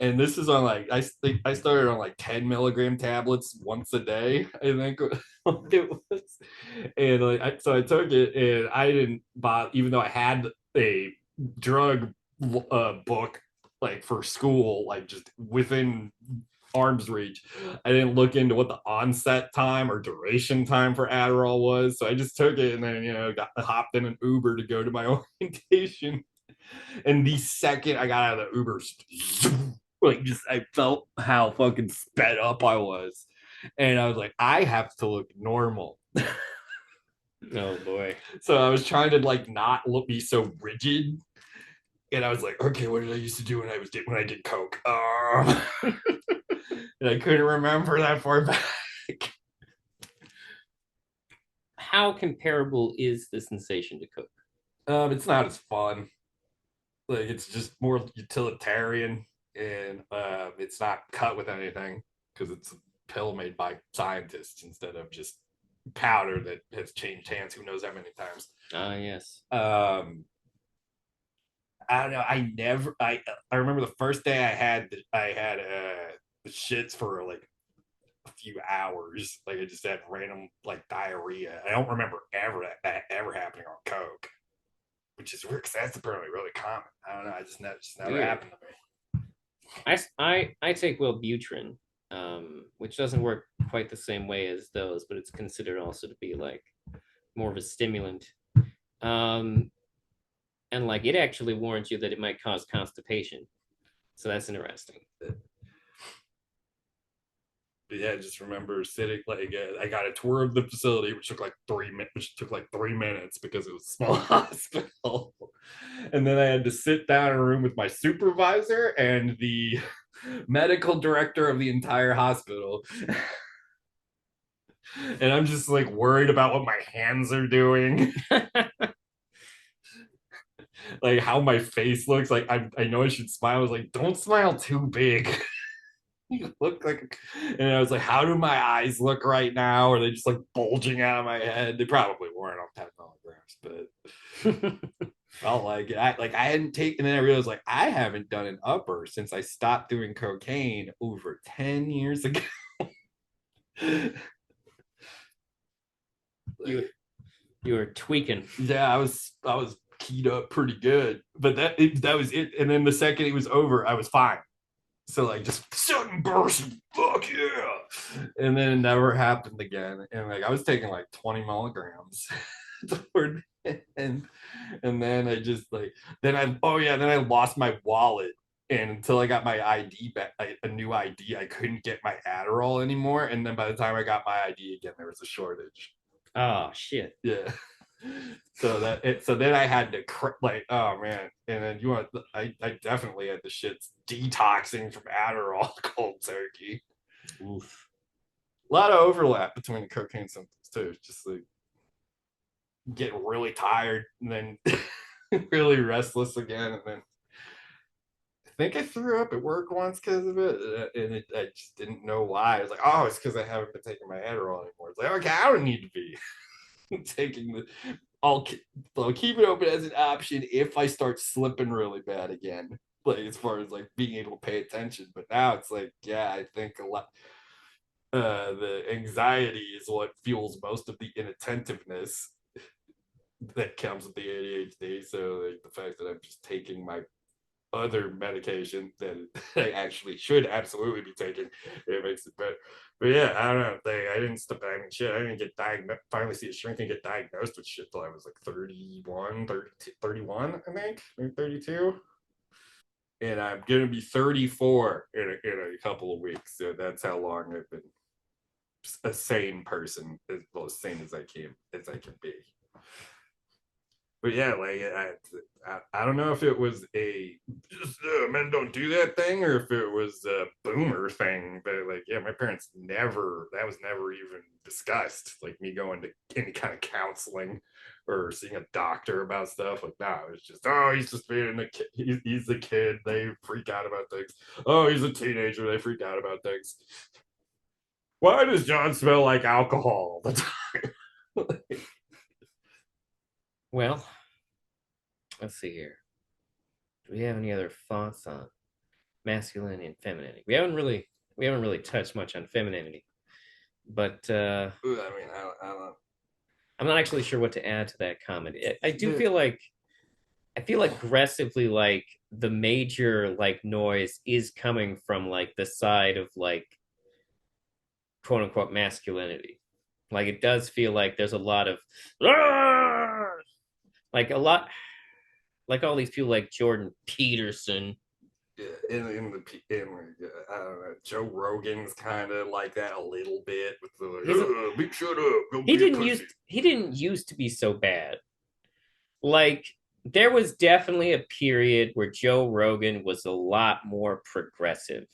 And this is on like I think I started on like 10 milligram tablets once a day. I think it was, and like so I took it and I didn't buy even though I had a drug book like for school like just within arm's reach. I didn't look into what the onset time or duration time for Adderall was. So I just took it and then, got hopped in an Uber to go to my orientation. And the second I got out of the Uber, like just I felt how fucking sped up I was. And I was like, I have to look normal. Oh boy. So I was trying to like not look be so rigid. And I was like, okay, what did I used to do when I did coke? And I couldn't remember that far back. How comparable is the sensation to Coke? It's not as fun. Like it's just more utilitarian, and it's not cut with anything because it's a pill made by scientists instead of just powder that has changed hands who knows how many times. Ah, yes. I don't know. I remember the first day I had the shits for like a few hours. Like I just had random like diarrhea. I don't remember that ever happening on coke, which is weird because that's apparently really common. I don't know. Just never Weird. happened to me. I take Wellbutrin, which doesn't work quite the same way as those, but it's considered also to be like more of a stimulant. Um, and like it actually warns you that it might cause constipation. So that's interesting. But yeah, I just remember sitting like I got a tour of the facility, which took like 3 minutes because it was a small hospital, and then I had to sit down in a room with my supervisor and the medical director of the entire hospital, and I'm just like worried about what my hands are doing, like how my face looks. Like I know I should smile. I was like, don't smile too big. You look like, and I was like, how do my eyes look right now? Are they just like bulging out of my head? They probably weren't on 10 milligrams, but felt like it. I hadn't taken, and then I realized like I haven't done an upper since I stopped doing cocaine over 10 years ago. you Like, you were tweaking. yeah, I was keyed up pretty good, but that was it. And then the second it was over, I was fine. So like just sudden burst, fuck yeah, and then it never happened again. And like I was taking like 20 milligrams toward the end, and then I just like then I lost my wallet, and until I got my ID back, a new ID, I couldn't get my Adderall anymore. And then by the time I got my ID again, there was a shortage. Oh shit. Yeah. So then I had to like oh man, and then I definitely had the shits detoxing from Adderall cold turkey. Oof. A lot of overlap between the cocaine symptoms too. Just like get really tired and then really restless again, and then I think I threw up at work once because of it, I just didn't know why. I was like, oh, it's because I haven't been taking my Adderall anymore. It's like okay, I don't need to be taking the I'll, I'll keep it open as an option if I start slipping really bad again. Like as far as like being able to pay attention, but now it's like, yeah, I think a lot. The anxiety is what fuels most of the inattentiveness that comes with the ADHD. So like, the fact that I'm just taking my other medication that I actually should absolutely be taking, it makes it better. But yeah, I don't know. I didn't stop. I mean, shit, I didn't get diagnosed. Finally, see a shrink and get diagnosed with shit till I was like 31, 32, 31, I think, maybe 32. And I'm gonna be 34 in a couple of weeks. So that's how long I've been a sane person, as sane as I can be. But yeah, like I don't know if it was a just men don't do that thing, or if it was a boomer thing. But like, yeah, my parents never, that was never even discussed. Like me going to any kind of counseling or seeing a doctor about stuff. Like, no, it's just, oh, he's just being a kid. He's a kid. They freak out about things. Oh, he's a teenager. They freak out about things. Why does John smell like alcohol all the time? Well, let's see here. Do we have any other thoughts on masculinity and femininity? We haven't really touched much on femininity, but I mean, I don't. I'm not actually sure what to add to that comment. I do feel like I feel aggressively like the major like noise is coming from like the side of like quote unquote masculinity. Like it does feel like there's a lot of like a lot like all these people like Jordan Peterson. I don't know, Joe Rogan's kind of like that a little bit with the like, He's a, big shut up, go he be a didn't use pussy. he didn't used to be so bad. Like there was definitely a period where Joe Rogan was a lot more progressive.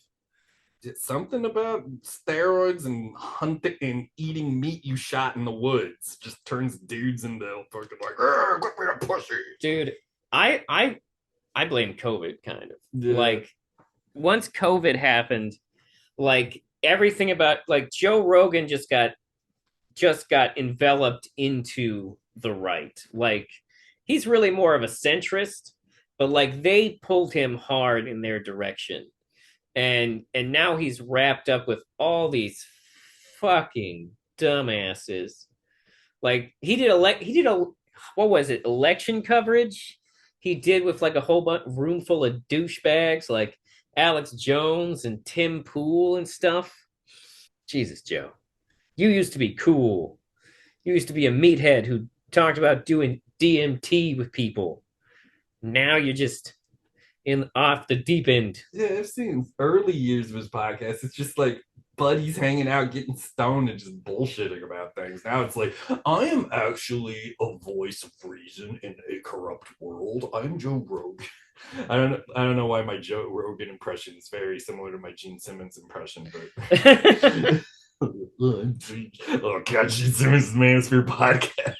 Something about steroids and hunting and eating meat you shot in the woods just turns dudes into fucking like, quit being a pussy. Dude, I blame COVID kind of. Yeah, Like once COVID happened, like everything about like Joe Rogan just got enveloped into the right. Like he's really more of a centrist, but like they pulled him hard in their direction. And now he's wrapped up with all these fucking dumbasses. Like he did a what was it? Election coverage he did with like a whole bunch room full of douchebags like Alex Jones and Tim Pool and stuff. Jesus, Joe. You used to be cool. You used to be a meathead who talked about doing DMT with people. Now you're just in off the deep end. yeah, I've seen early years of his podcast. It's just like buddies hanging out, getting stoned, and just bullshitting about things. Now it's like, I am actually a voice of reason in a corrupt world. I'm Joe Rogan. I don't know why my Joe Rogan impression is very similar to my Gene Simmons impression, but oh god, Gene Simmons' Manosphere podcast.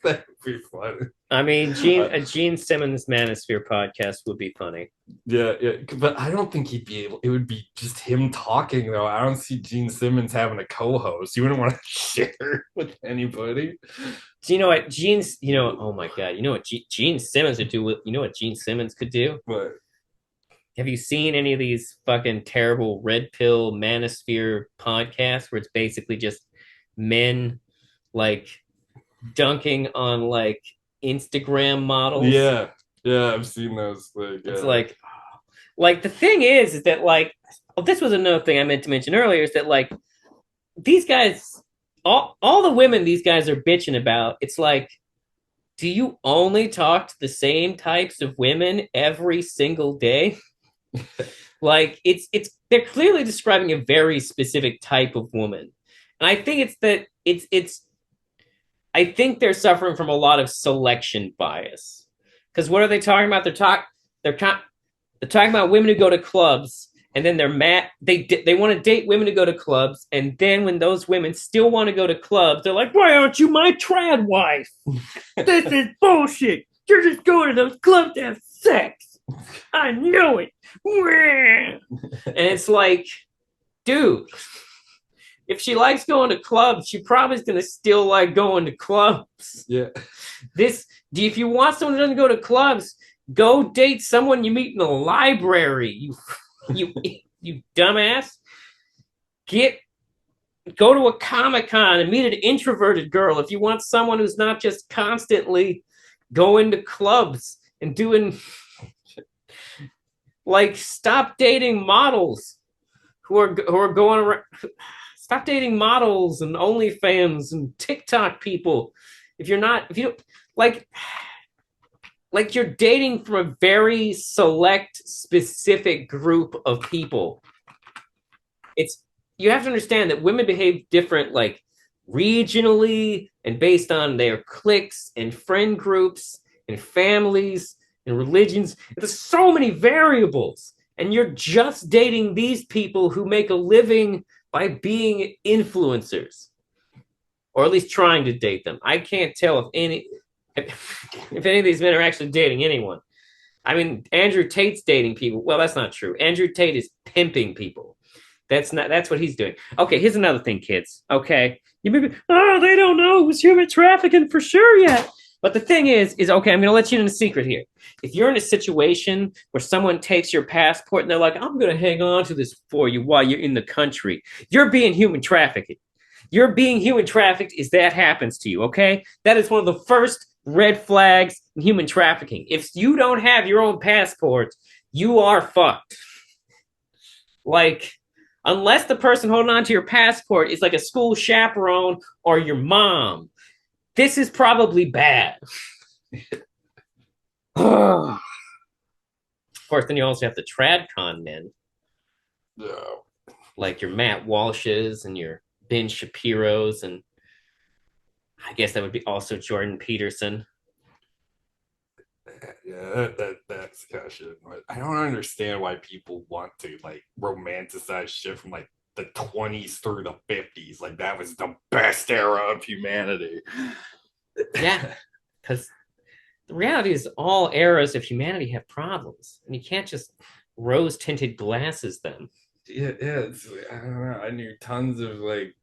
That would be funny. I mean, Gene Uh, a Gene Simmons Manosphere podcast would be funny. Yeah, yeah, but I don't think he'd be able. It would be just him talking, though. I don't see Gene Simmons having a co-host. You wouldn't want to share with anybody. Do you know what Gene's? Oh my god, you know what Gene Simmons would do? You know what Gene Simmons could do? But Have you seen any of these fucking terrible red pill manosphere podcasts where it's basically just men like dunking on like Instagram models? yeah, yeah, I've seen those. It's like the thing is that like oh, this was another thing I meant to mention earlier is that like these guys all the women these guys are bitching about, it's like do you only talk to the same types of women every single day? Like it's they're clearly describing a very specific type of woman. And I think it's that it's I think they're suffering from a lot of selection bias. Because what are they talking about? They're they're talking about women who go to clubs, and then they're mad. They want to date women who go to clubs, and then when those women still want to go to clubs, they're like, "Why aren't you my trad wife? This is bullshit. You're just going to those clubs to have sex. I know it." And it's like, dude, if she likes going to clubs, she probably is gonna still like going to clubs. yeah, This, if you want someone who doesn't go to clubs, go date someone you meet in the library. You, you dumbass. Get go to a Comic-Con and meet an introverted girl. If you want someone who's not just constantly going to clubs and doing like, stop dating models who are going around. Stop dating models and OnlyFans and TikTok people. If you like you're dating from a very select, specific group of people. It's you have to understand that women behave different, like regionally and based on their cliques and friend groups and families and religions. There's so many variables, and you're just dating these people who make a living by being influencers, or at least trying to date them. I can't tell if any of these men are actually dating anyone. I mean, Andrew Tate's dating people. Well, that's not true. Andrew Tate is pimping people. That's what he's doing. Okay, here's another thing, kids. Okay. You may be, oh, they don't know it was human trafficking for sure yet. But the thing is okay, I'm gonna let you in a secret here. If you're in a situation where someone takes your passport and they're like, I'm gonna hang on to this for you while you're in the country, you're being human trafficked. You're being human trafficked if that happens to you, okay? That is one of the first red flags in human trafficking. If you don't have your own passport, you are fucked. Like, unless the person holding on to your passport is like a school chaperone or your mom, this is probably bad. Of course, then you also have the TradCon men, No. like your Matt Walshes and your Ben Shapiro's, and I guess that would be also Jordan Peterson. Yeah, that's kind of shit. But I don't understand why people want to like romanticize shit from like the 20s through the 50s. Like that was the best era of humanity. Yeah, because the reality is all eras of humanity have problems, and you can't just rose tinted glasses them. Yeah, I don't know. I knew tons of like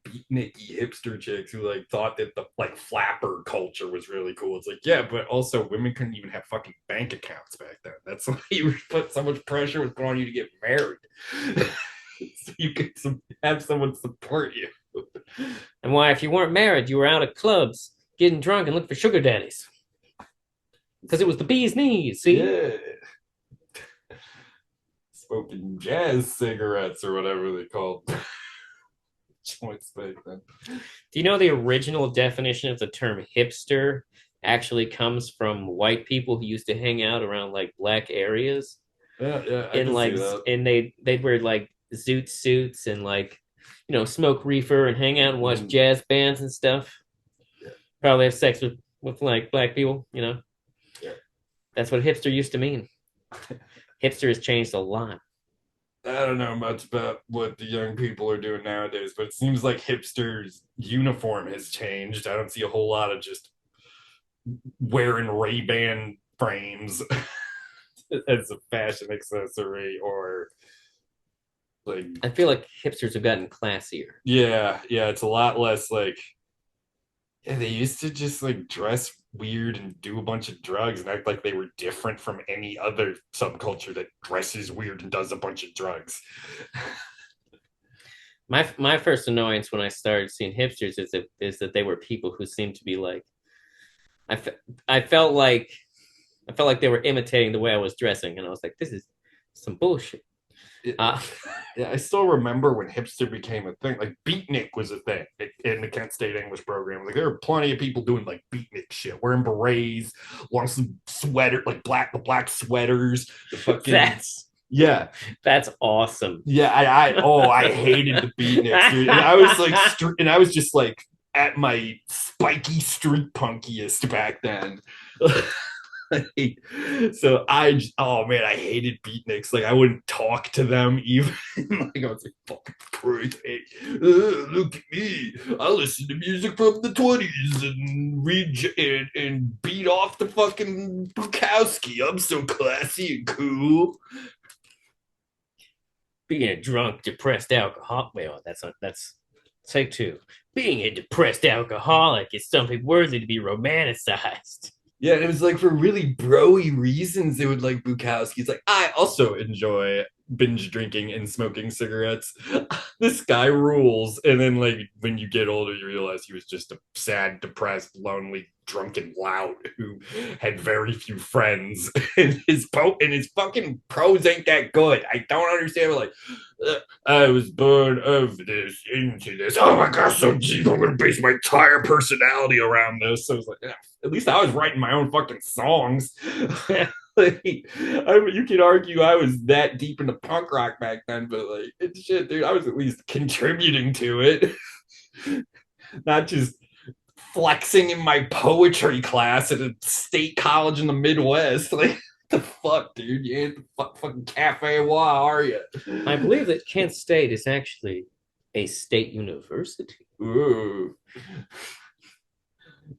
beatniky hipster chicks who like thought that the like flapper culture was really cool. It's like, yeah, but also women couldn't even have fucking bank accounts back then. That's why you put so much pressure was put on you to get married. So you could have someone support you. And why, if you weren't married, you were out at clubs getting drunk and looking for sugar daddies because it was the bee's knees. See, Yeah. Smoking jazz cigarettes or whatever they called joints back then. do you know the original definition of the term hipster actually comes from white people who used to hang out around like black areas Yeah, I in can see like, that. and they'd wear like zoot suits and like, smoke reefer and hang out and watch Mm, jazz bands and stuff. yeah, Probably have sex with like black people. yeah. That's what hipster used to mean. Hipster has changed a lot. I don't know much about what the young people are doing nowadays, but it seems like hipsters' uniform has changed. I don't see a whole lot of just wearing Ray-Ban frames as a fashion accessory or like I feel like hipsters have gotten classier. yeah, it's a lot less like yeah, they used to just like dress weird and do a bunch of drugs and act like they were different from any other subculture that dresses weird and does a bunch of drugs. My first annoyance when I started seeing hipsters is that they were people who seemed to be like I, fe- I felt like I felt like they were imitating the way I was dressing, and I was like, this is some bullshit. It, Uh, yeah, I still remember when hipster became a thing. Like beatnik was a thing in the Kent State English program. Like there were plenty of people doing like beatnik shit, wearing berets, long sweater, like black sweaters, the fucking that's yeah. that's awesome. Yeah, I hated the beatniks, dude. And I was like and I was just like at my spiky street punkiest back then. So oh man, I hated beatniks. Like I wouldn't talk to them even. Like I was like, fucking crazy. Look at me. I listen to music from the 20s and read and beat off the fucking Bukowski. I'm so classy and cool. Being a drunk, depressed alcoholic. Well, that's take two. Being a depressed alcoholic is something worthy to be romanticized. Yeah, and it was like for really broy reasons they would like Bukowski. It's like I also enjoy binge drinking and smoking cigarettes. This guy rules. And then like when you get older, you realize he was just a sad, depressed, lonely drunken lout who had very few friends, and his fucking prose ain't that good. I don't understand. Like, I was born of this into this. Oh my gosh, so deep. I'm gonna base my entire personality around this. So I was like, yeah, at least I was writing my own fucking songs. Like, you could argue I was that deep into punk rock back then, but like, it's shit, dude. I was at least contributing to it, not just flexing in my poetry class at a state college in the Midwest. Like, the fuck, dude? You ain't the fucking cafe why are you? I believe that Kent State is actually a state university. Ooh.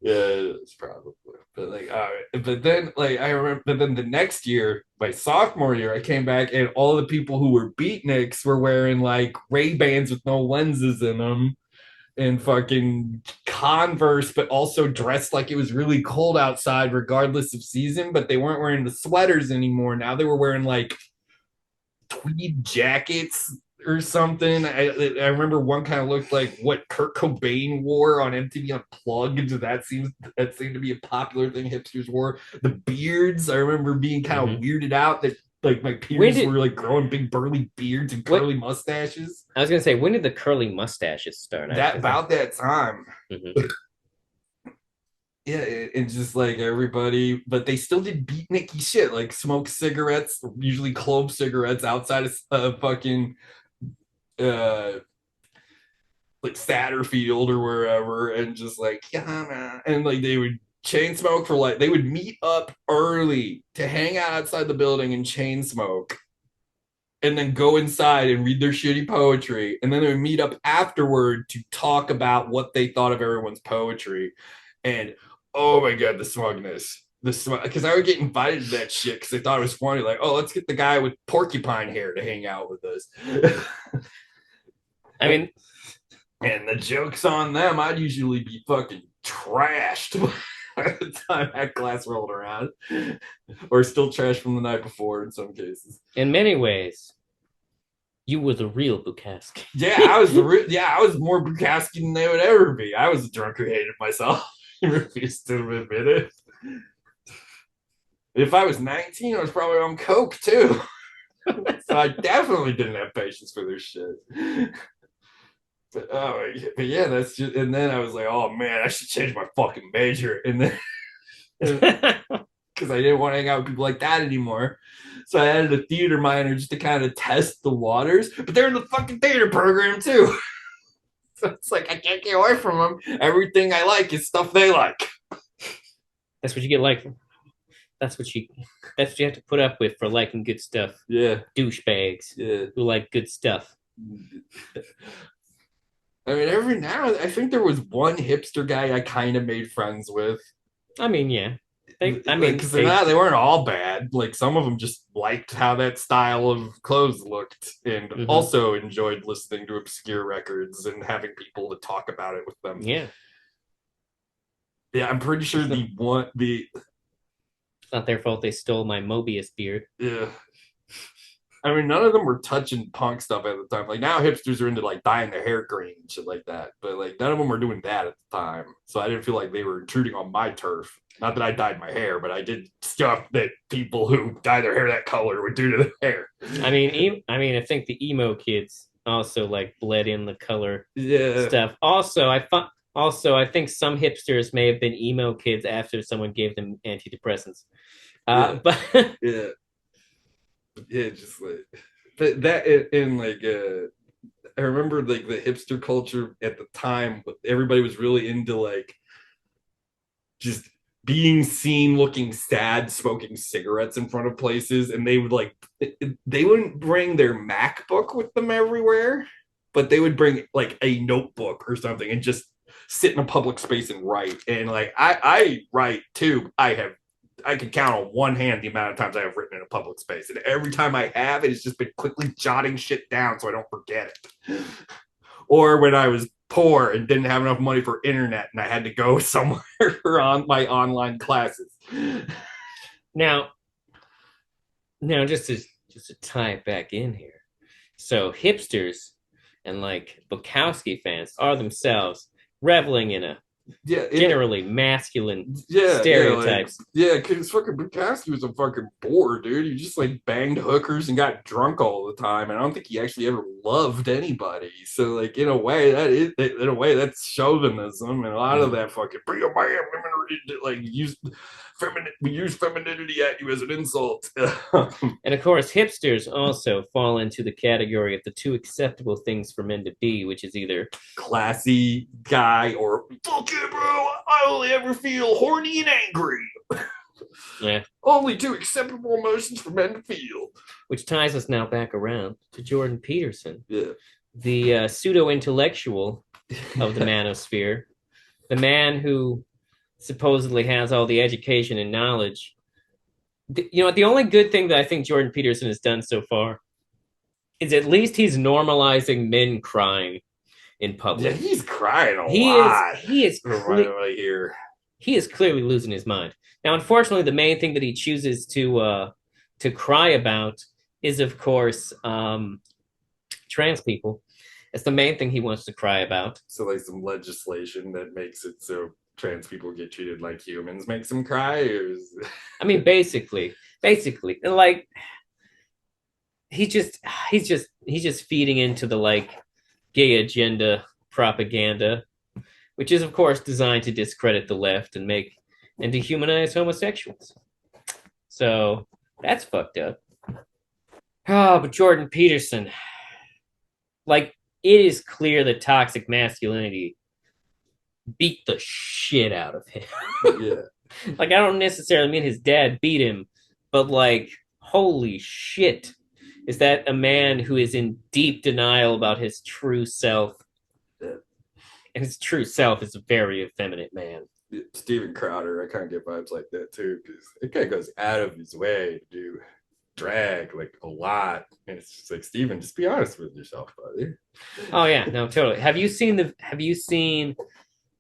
Yeah, it's probably. But like, all right. But then, like, I remember. But then the next year, my sophomore year, I came back, and all the people who were beatniks were wearing like Ray Bans with no lenses in them, and fucking Converse, but also dressed like it was really cold outside, regardless of season. But they weren't wearing the sweaters anymore. Now they were wearing like tweed jackets or something. I remember one kind of looked like what Kurt Cobain wore on MTV Unplugged. That seemed to be a popular thing hipsters wore. The beards, I remember being kind of Mm-hmm. weirded out that like my When peers did were like growing big burly beards and what curly mustaches. I was gonna say? When did the curly mustaches start? That about that time. Mhm. Yeah, and just like everybody, but they still did beatniky shit, like smoke cigarettes, usually clove cigarettes outside of fucking uh like Satterfield or wherever, and just like yeah, man. And like they would chain smoke for like they would meet up early to hang out outside the building and chain smoke, and then go inside and read their shitty poetry, and then they would meet up afterward to talk about what they thought of everyone's poetry, and oh my god, the smugness. Because I would get invited to that shit because they thought it was funny. Like, oh, let's get the guy with porcupine hair to hang out with us. I mean, And the joke's on them. I'd usually be fucking trashed by the time that class rolled around, or still trashed from the night before in some cases. in many ways, you were the real Bukowski. I was more Bukowski than they would ever be. I was a drunk who hated myself. Refused to admit it. If I was 19, I was probably on coke too. So I definitely didn't have patience for this shit. But yeah, that's just. And then I was like, oh man, I should change my fucking major. And then because I didn't want to hang out with people like that anymore. So I added a theater minor just to kind of test the waters. But they're in the fucking theater program too. So it's like I can't get away from them. Everything I like is stuff they like. That's what you get like. That's what you. That's what you have to put up with for liking good stuff. Yeah, Douchebags yeah. who like good stuff. I mean, every now and I think there was one hipster guy I kind of made friends with. I mean, yeah. I mean, Because they weren't all bad. Like some of them just liked how that style of clothes looked, and mhm. also enjoyed listening to obscure records and having people to talk about it with them. Yeah. Yeah, I'm pretty sure It's not their fault they stole my Mobius beard. yeah. I mean, none of them were touching punk stuff at the time. Like now, hipsters are into like dyeing their hair green and shit like that. But like none of them were doing that at the time, so I didn't feel like they were intruding on my turf. Not that I dyed my hair, but I did stuff that people who dye their hair that color would do to their hair. I think the emo kids also like bled in the color Yeah, stuff. Also, I think some hipsters may have been emo kids after someone gave them antidepressants. yeah, But yeah, yeah. Just like but that in like I remember like the hipster culture at the time. Everybody was really into like just being seen looking sad smoking cigarettes in front of places, and they would like they wouldn't bring their MacBook with them everywhere, but they would bring like a notebook or something and just sit in a public space and write. And like I write too. I can count on one hand the amount of times I have written in a public space, and every time I have, it's just been quickly jotting shit down so I don't forget it. Or when I was poor and didn't have enough money for internet and I had to go somewhere on my online classes. now, just to tie it back in here. So hipsters and like Bukowski fans are themselves reveling in a Yeah, generally masculine like stereotypes. yeah, because fucking Bukowski was a fucking bore, dude. He just like banged hookers and got drunk all the time, and I don't think he actually ever loved anybody. So like in a way that's chauvinism, and a lot of that fucking be a man, women like we use femininity at you as an insult. And of course, hipsters also fall into the category of the two acceptable things for men to be, which is either Classy guy or fuck you, bro. I only ever feel horny and angry. yeah, Only two acceptable emotions for men to feel. which ties us now back around to Jordan Peterson, Yeah. the pseudo intellectual of the manosphere, the man who supposedly has all the education and knowledge. You know what? The only good thing that I think Jordan Peterson has done so far is at least he's normalizing men crying in Yeah, public. he's crying a He is lot he is from what I hear. he is clearly losing his mind. Now, unfortunately, the main thing that he chooses to cry about is, of course, trans people. It's the main thing he wants to cry about. So like some legislation that makes it so trans people get treated like humans makes him cry. I mean, basically, like he just he's just feeding into the like gay agenda propaganda, which is of course designed to discredit the left and make and dehumanize homosexuals. So that's fucked up. Oh, but Jordan Peterson, like it is clear that toxic masculinity beat the shit out of him. Yeah. Like I don't necessarily mean his dad beat him, but like holy shit. Is that a man who is in deep denial about his true self? Yeah. And his true self is a very effeminate man. Steven Crowder, I kind of get vibes like that too, because it kind of goes out of his way to do drag like a lot. And it's just like, Steven, just be honest with yourself, buddy. Oh yeah, no, totally. Have you seen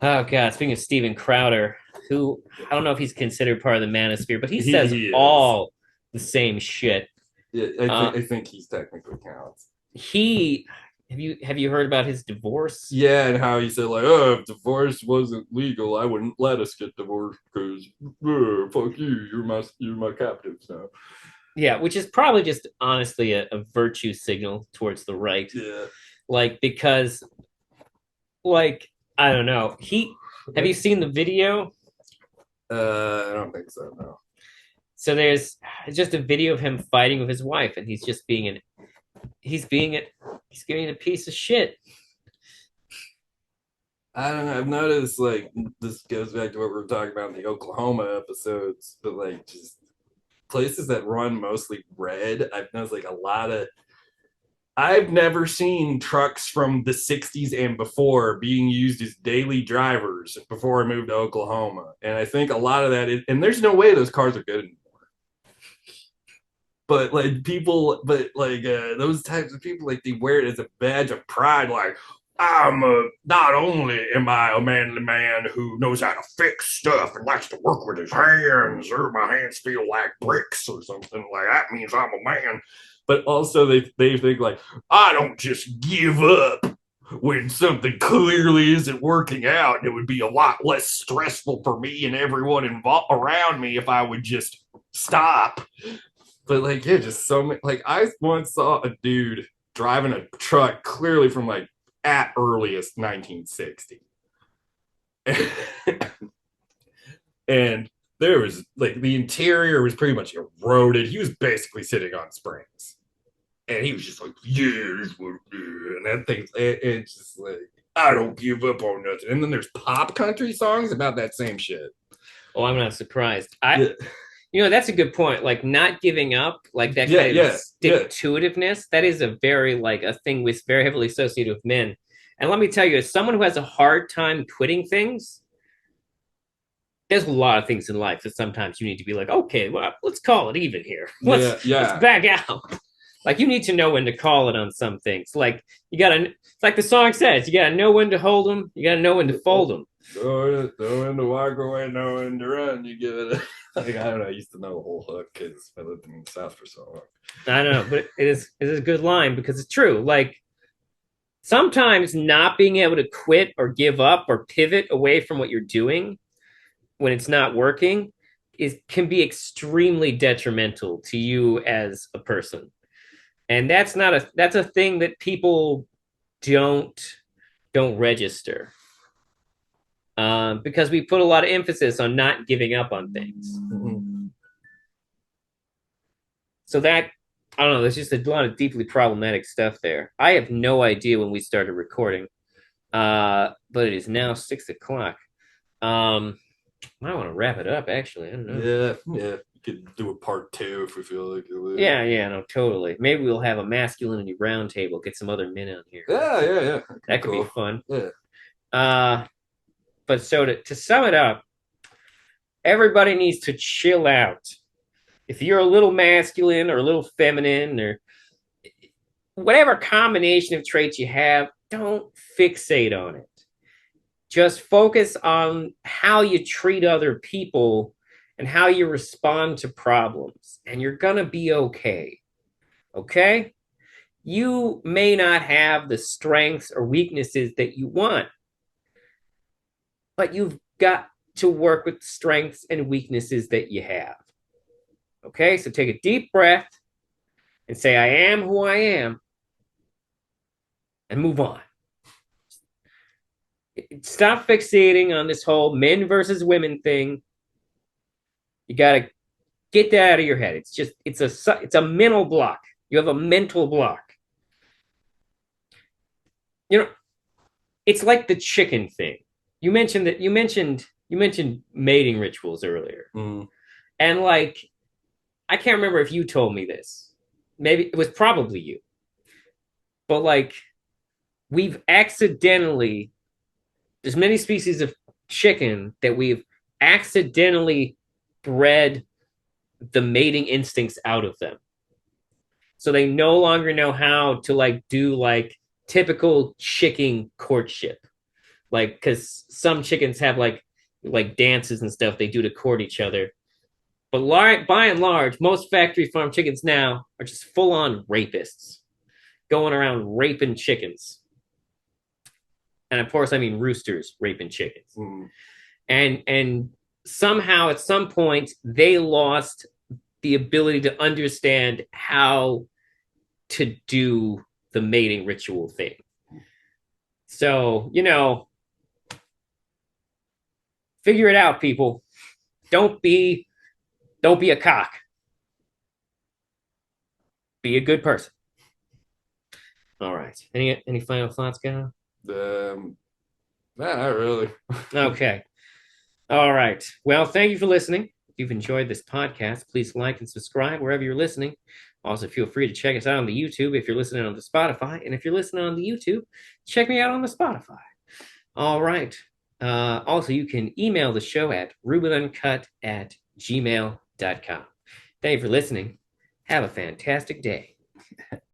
oh god, speaking of Steven Crowder, who I don't know if he's considered part of the manosphere, but he says He is. all the same shit. Yeah, Uh, I think he's technically counts. he have you heard about his divorce? Yeah, and how he said like, oh, if divorce wasn't legal, I wouldn't let us get divorced because fuck you, you're my captives now. Yeah, which is probably just honestly a virtue signal towards the right. Yeah. Like because like I don't know. He have you seen the video? I don't think so. No. So there's just a video of him fighting with his wife, and he's just being an he's being it he's being a piece of shit. I don't know. I've noticed like this goes back to what we were talking about in the Oklahoma episodes, but like just places that run mostly red. I've noticed like a lot of. I've never seen trucks from the 60s and before being used as daily drivers before I moved to Oklahoma. And I think a lot of that is, and there's no way those cars are good anymore. But like people, but like those types of people, like they wear it as a badge of pride. Like not only am I a manly man who knows how to fix stuff and likes to work with his hands, or my hands feel like bricks or something like that means I'm a man. But also they think like I don't just give up when something clearly isn't working out. And it would be a lot less stressful for me and everyone involved around me if I would just stop. But like, yeah, just so many. Like, I once saw a dude driving a truck clearly from like at earliest 1960, and there was like the interior was pretty much eroded. He was basically sitting on springs, and he was just like, "Yeah, this what and that thing." It's just like I don't give up on nothing. And then there's pop country songs about that same shit. Oh, I'm not surprised. I Yeah, you know that's a good point. Like not giving up, like that yeah, kind of yeah, yeah. stick to itiveness. That is a very like a thing with very heavily associated with men. And let me tell you, as someone who has a hard time quitting things, there's a lot of things in life that sometimes you need to be like, okay, well, let's call it even here. Yeah, Let's yeah. back out. Like you need to know when to call it on some things. Like you gotta, it's like the song says, you gotta know when to hold them, you gotta know when to fold them. Know when to walk away, know when to run. You give it. Like I don't know. I used to know the whole hook because I lived in the South for so long. I don't know, but it is a good line because it's true. Like sometimes not being able to quit or give up or pivot away from what you're doing when it's not working is can be extremely detrimental to you as a person. And that's a thing that people don't don't register, because we put a lot of emphasis on not giving up on things. Mhm. So that, I don't know, there's just a lot of deeply problematic stuff there. I have no idea when we started recording, but it is now 6 o'clock. I want to wrap it up. Actually, I don't know. Yeah, yeah. You could do a part two if we feel like it. Yeah, no, totally. Maybe we'll have a masculinity roundtable. Get some other men on here. Yeah. That could be Cool. fun. Yeah. Uh, but so to sum it up, everybody needs to chill out. If you're a little masculine or a little feminine or whatever combination of traits you have, don't fixate on it. Just focus on how you treat other people and how you respond to problems, and you're going to be okay. Okay? You may not have the strengths or weaknesses that you want, but you've got to work with strengths and weaknesses that you have. Okay? So take a deep breath and say, I am who I am, and move on. Stop fixating on this whole men versus women thing. You got to get that out of your head. It's a mental block. You have a mental block. You know, it's like the chicken thing. You mentioned mating rituals earlier. Mm. And like, I can't remember if you told me this. Maybe it was probably you. But like, we've accidentally there's many species of chicken that we've accidentally bred the mating instincts out of them. So they no longer know how to like do like typical chicken courtship. Like, because some chickens have like dances and stuff they do to court each other. But by and large, most factory farm chickens now are just full on rapists going around raping chickens. And of course, I mean roosters raping chickens. Mm. And somehow at some point they lost the ability to understand how to do the mating ritual thing. So, figure it out, people. Don't be a cock. Be a good person. All right. Any final thoughts, guy? Nah, not really. Okay. All right. Well, thank you for listening. If you've enjoyed this podcast, please like and subscribe wherever you're listening. Also, feel free to check us out on the YouTube if you're listening on the Spotify. And if you're listening on the YouTube, check me out on the Spotify. All right. Also, you can email the show at rubenuncut@gmail.com. Thank you for listening. Have a fantastic day.